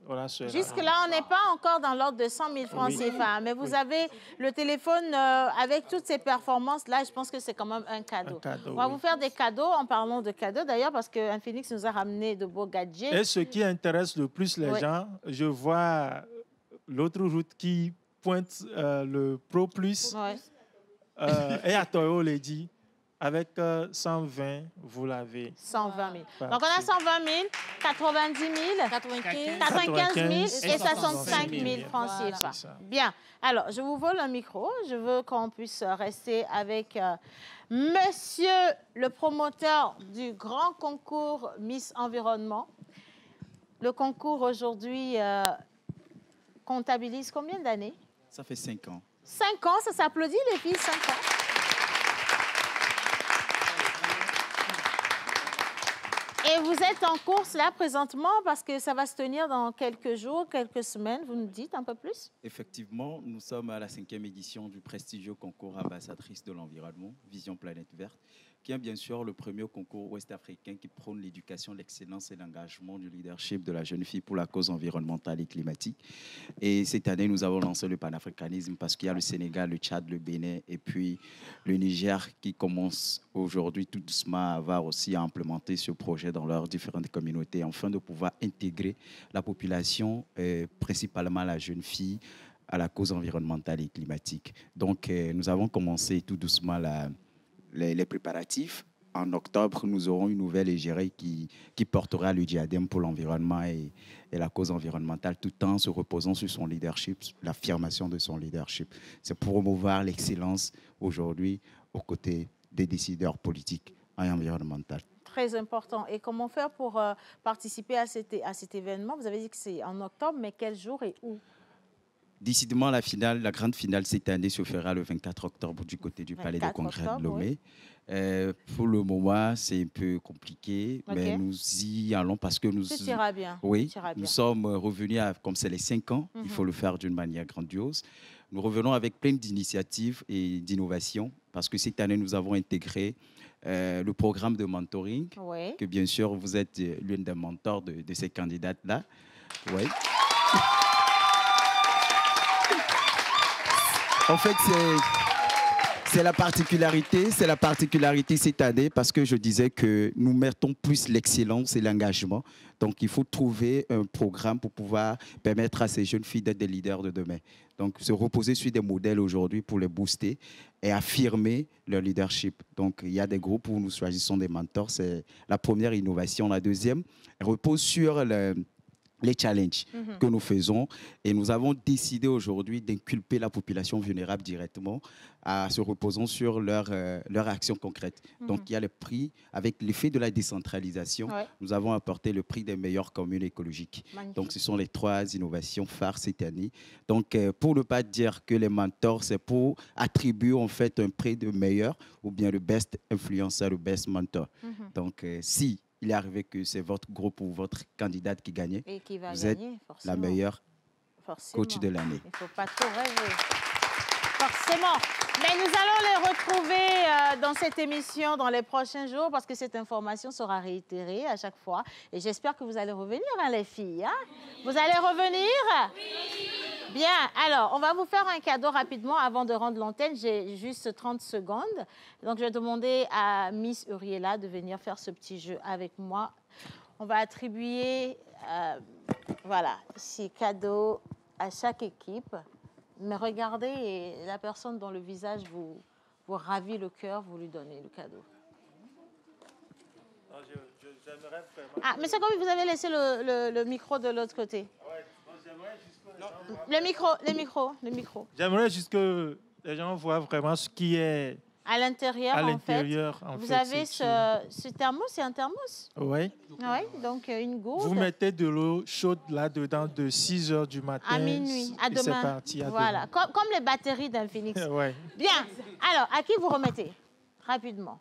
Jusque-là, on n'est pas encore dans l'ordre de 100 000 francs CFA, mais vous avez le téléphone avec toutes ces performances-là, je pense que c'est quand même un cadeau. On va vous faire des cadeaux en parlant de cadeaux, d'ailleurs, parce que Infinix nous a ramené de beaux gadgets. Et ce qui intéresse le plus les gens, je vois l'autre route qui pointe le Pro Plus et à Toyo Lady. Avec 120, vous l'avez. 120 000. Donc, on a 120 000, 90 000, 95 000 et 65 000 francs CFA. Bien. Alors, je vous vole un micro. Je veux qu'on puisse rester avec monsieur le promoteur du grand concours Miss Environnement. Le concours aujourd'hui comptabilise combien d'années? Ça fait 5 ans. 5 ans, ça s'applaudit les filles, 5 ans. Et vous êtes en course là présentement parce que ça va se tenir dans quelques jours, quelques semaines. Vous nous dites un peu plus? Effectivement, nous sommes à la 5e édition du prestigieux concours ambassadrice de l'environnement, Vision Planète Verte, qui est bien sûr le premier concours ouest-africain qui prône l'éducation, l'excellence et l'engagement du leadership de la jeune fille pour la cause environnementale et climatique. Et cette année, nous avons lancé le panafricanisme parce qu'il y a le Sénégal, le Tchad, le Bénin et puis le Niger qui commence aujourd'hui tout doucement à avoir aussi à implémenter ce projet dans leurs différentes communautés afin de pouvoir intégrer la population, principalement la jeune fille, à la cause environnementale et climatique. Donc, nous avons commencé tout doucement les préparatifs. En octobre, nous aurons une nouvelle égérie qui portera le diadème pour l'environnement et la cause environnementale, tout en se reposant sur son leadership, l'affirmation de son leadership. C'est pour promouvoir l'excellence aujourd'hui aux côtés des décideurs politiques et environnementaux. Très important. Et comment faire pour participer à cet événement? Vous avez dit que c'est en octobre, mais quel jour et où? Décidément, la grande finale cette année se fera le 24 octobre du côté du Palais des Congrès de Lomé. Oui. Pour le moment, c'est un peu compliqué, mais nous y allons parce que nous... Ça ira bien. Oui, nous sommes revenus, comme c'est les 5 ans, il faut le faire d'une manière grandiose. Nous revenons avec plein d'initiatives et d'innovations parce que cette année, nous avons intégré le programme de mentoring, que bien sûr, vous êtes l'une des mentors de ces candidates-là. Oui. En fait, c'est la particularité cette année parce que je disais que nous mettons plus l'excellence et l'engagement. Donc, il faut trouver un programme pour pouvoir permettre à ces jeunes filles d'être des leaders de demain. Donc, se reposer sur des modèles aujourd'hui pour les booster et affirmer leur leadership. Donc, il y a des groupes où nous choisissons des mentors. C'est la première innovation. La deuxième repose sur les challenges que nous faisons. Et nous avons décidé aujourd'hui d'inculper la population vulnérable directement en se reposant sur leur action concrète. Donc, il y a le prix, avec l'effet de la décentralisation, nous avons apporté le prix des meilleures communes écologiques. Magnifique. Donc, ce sont les 3 innovations phares cette année. Donc, pour ne pas dire que les mentors, c'est pour attribuer en fait un prix de meilleur ou bien le best influenceur, le best mentor. Donc, si il est arrivé que c'est votre groupe ou votre candidate qui gagnait, vous êtes la meilleure coach de l'année. Il ne faut pas trop rêver. Forcément. Mais nous allons les retrouver dans cette émission dans les prochains jours parce que cette information sera réitérée à chaque fois. Et j'espère que vous allez revenir, hein, les filles. Hein? Vous allez revenir? Oui. Bien. Alors, on va vous faire un cadeau rapidement avant de rendre l'antenne. J'ai juste 30 secondes. Donc, je vais demander à Miss Uriela de venir faire ce petit jeu avec moi. On va attribuer, voilà, ces cadeaux à chaque équipe. Mais regardez, et la personne dont le visage vous ravit le cœur, vous lui donnez le cadeau. Non, j'aimerais vraiment... Ah, mais c'est comme vous avez laissé le micro de l'autre côté. Le micro. J'aimerais juste que les gens voient vraiment ce qui est À l'intérieur, À en fait, l'intérieur, vous avez ce thermos, c'est un thermos? Oui. Oui, donc une gourde. Vous mettez de l'eau chaude là-dedans de 6 h du matin. À minuit, à et demain. c'est parti. À voilà, comme les batteries d'Infinix. Ouais. Bien. Alors, à qui vous remettez? Rapidement.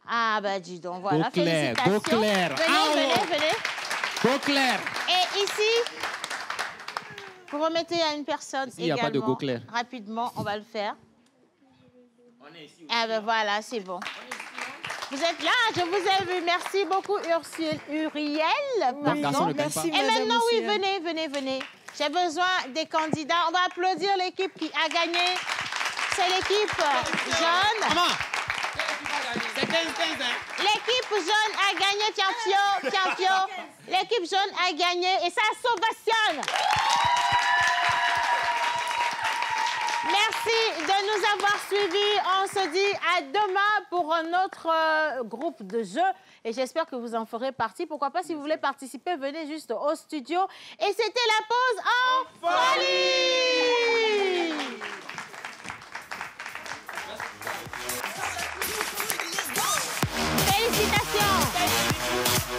Ah, bah dis donc, voilà. Go clair, Félicitations. go clair. Venez. Go clair. Et ici, vous remettez à une personne Il n'y a également. pas de go clair. Rapidement, on va le faire. Ah ben voilà, c'est bon. Vous êtes là, je vous ai vu. Merci beaucoup, Uriel. Pardon. Merci, Et Madame maintenant, oui, Océane. venez. J'ai besoin des candidats. On va applaudir l'équipe qui a gagné. C'est l'équipe jaune. C'est 15-15, L'équipe jaune a gagné, tiens, Fio. L'équipe jaune a gagné et ça s'ovationne. Merci de nous avoir suivis. On se dit à demain pour un autre groupe de jeux. Et j'espère que vous en ferez partie. Pourquoi pas, si vous voulez participer, venez juste au studio. Et c'était la pause en folie. Félicitations.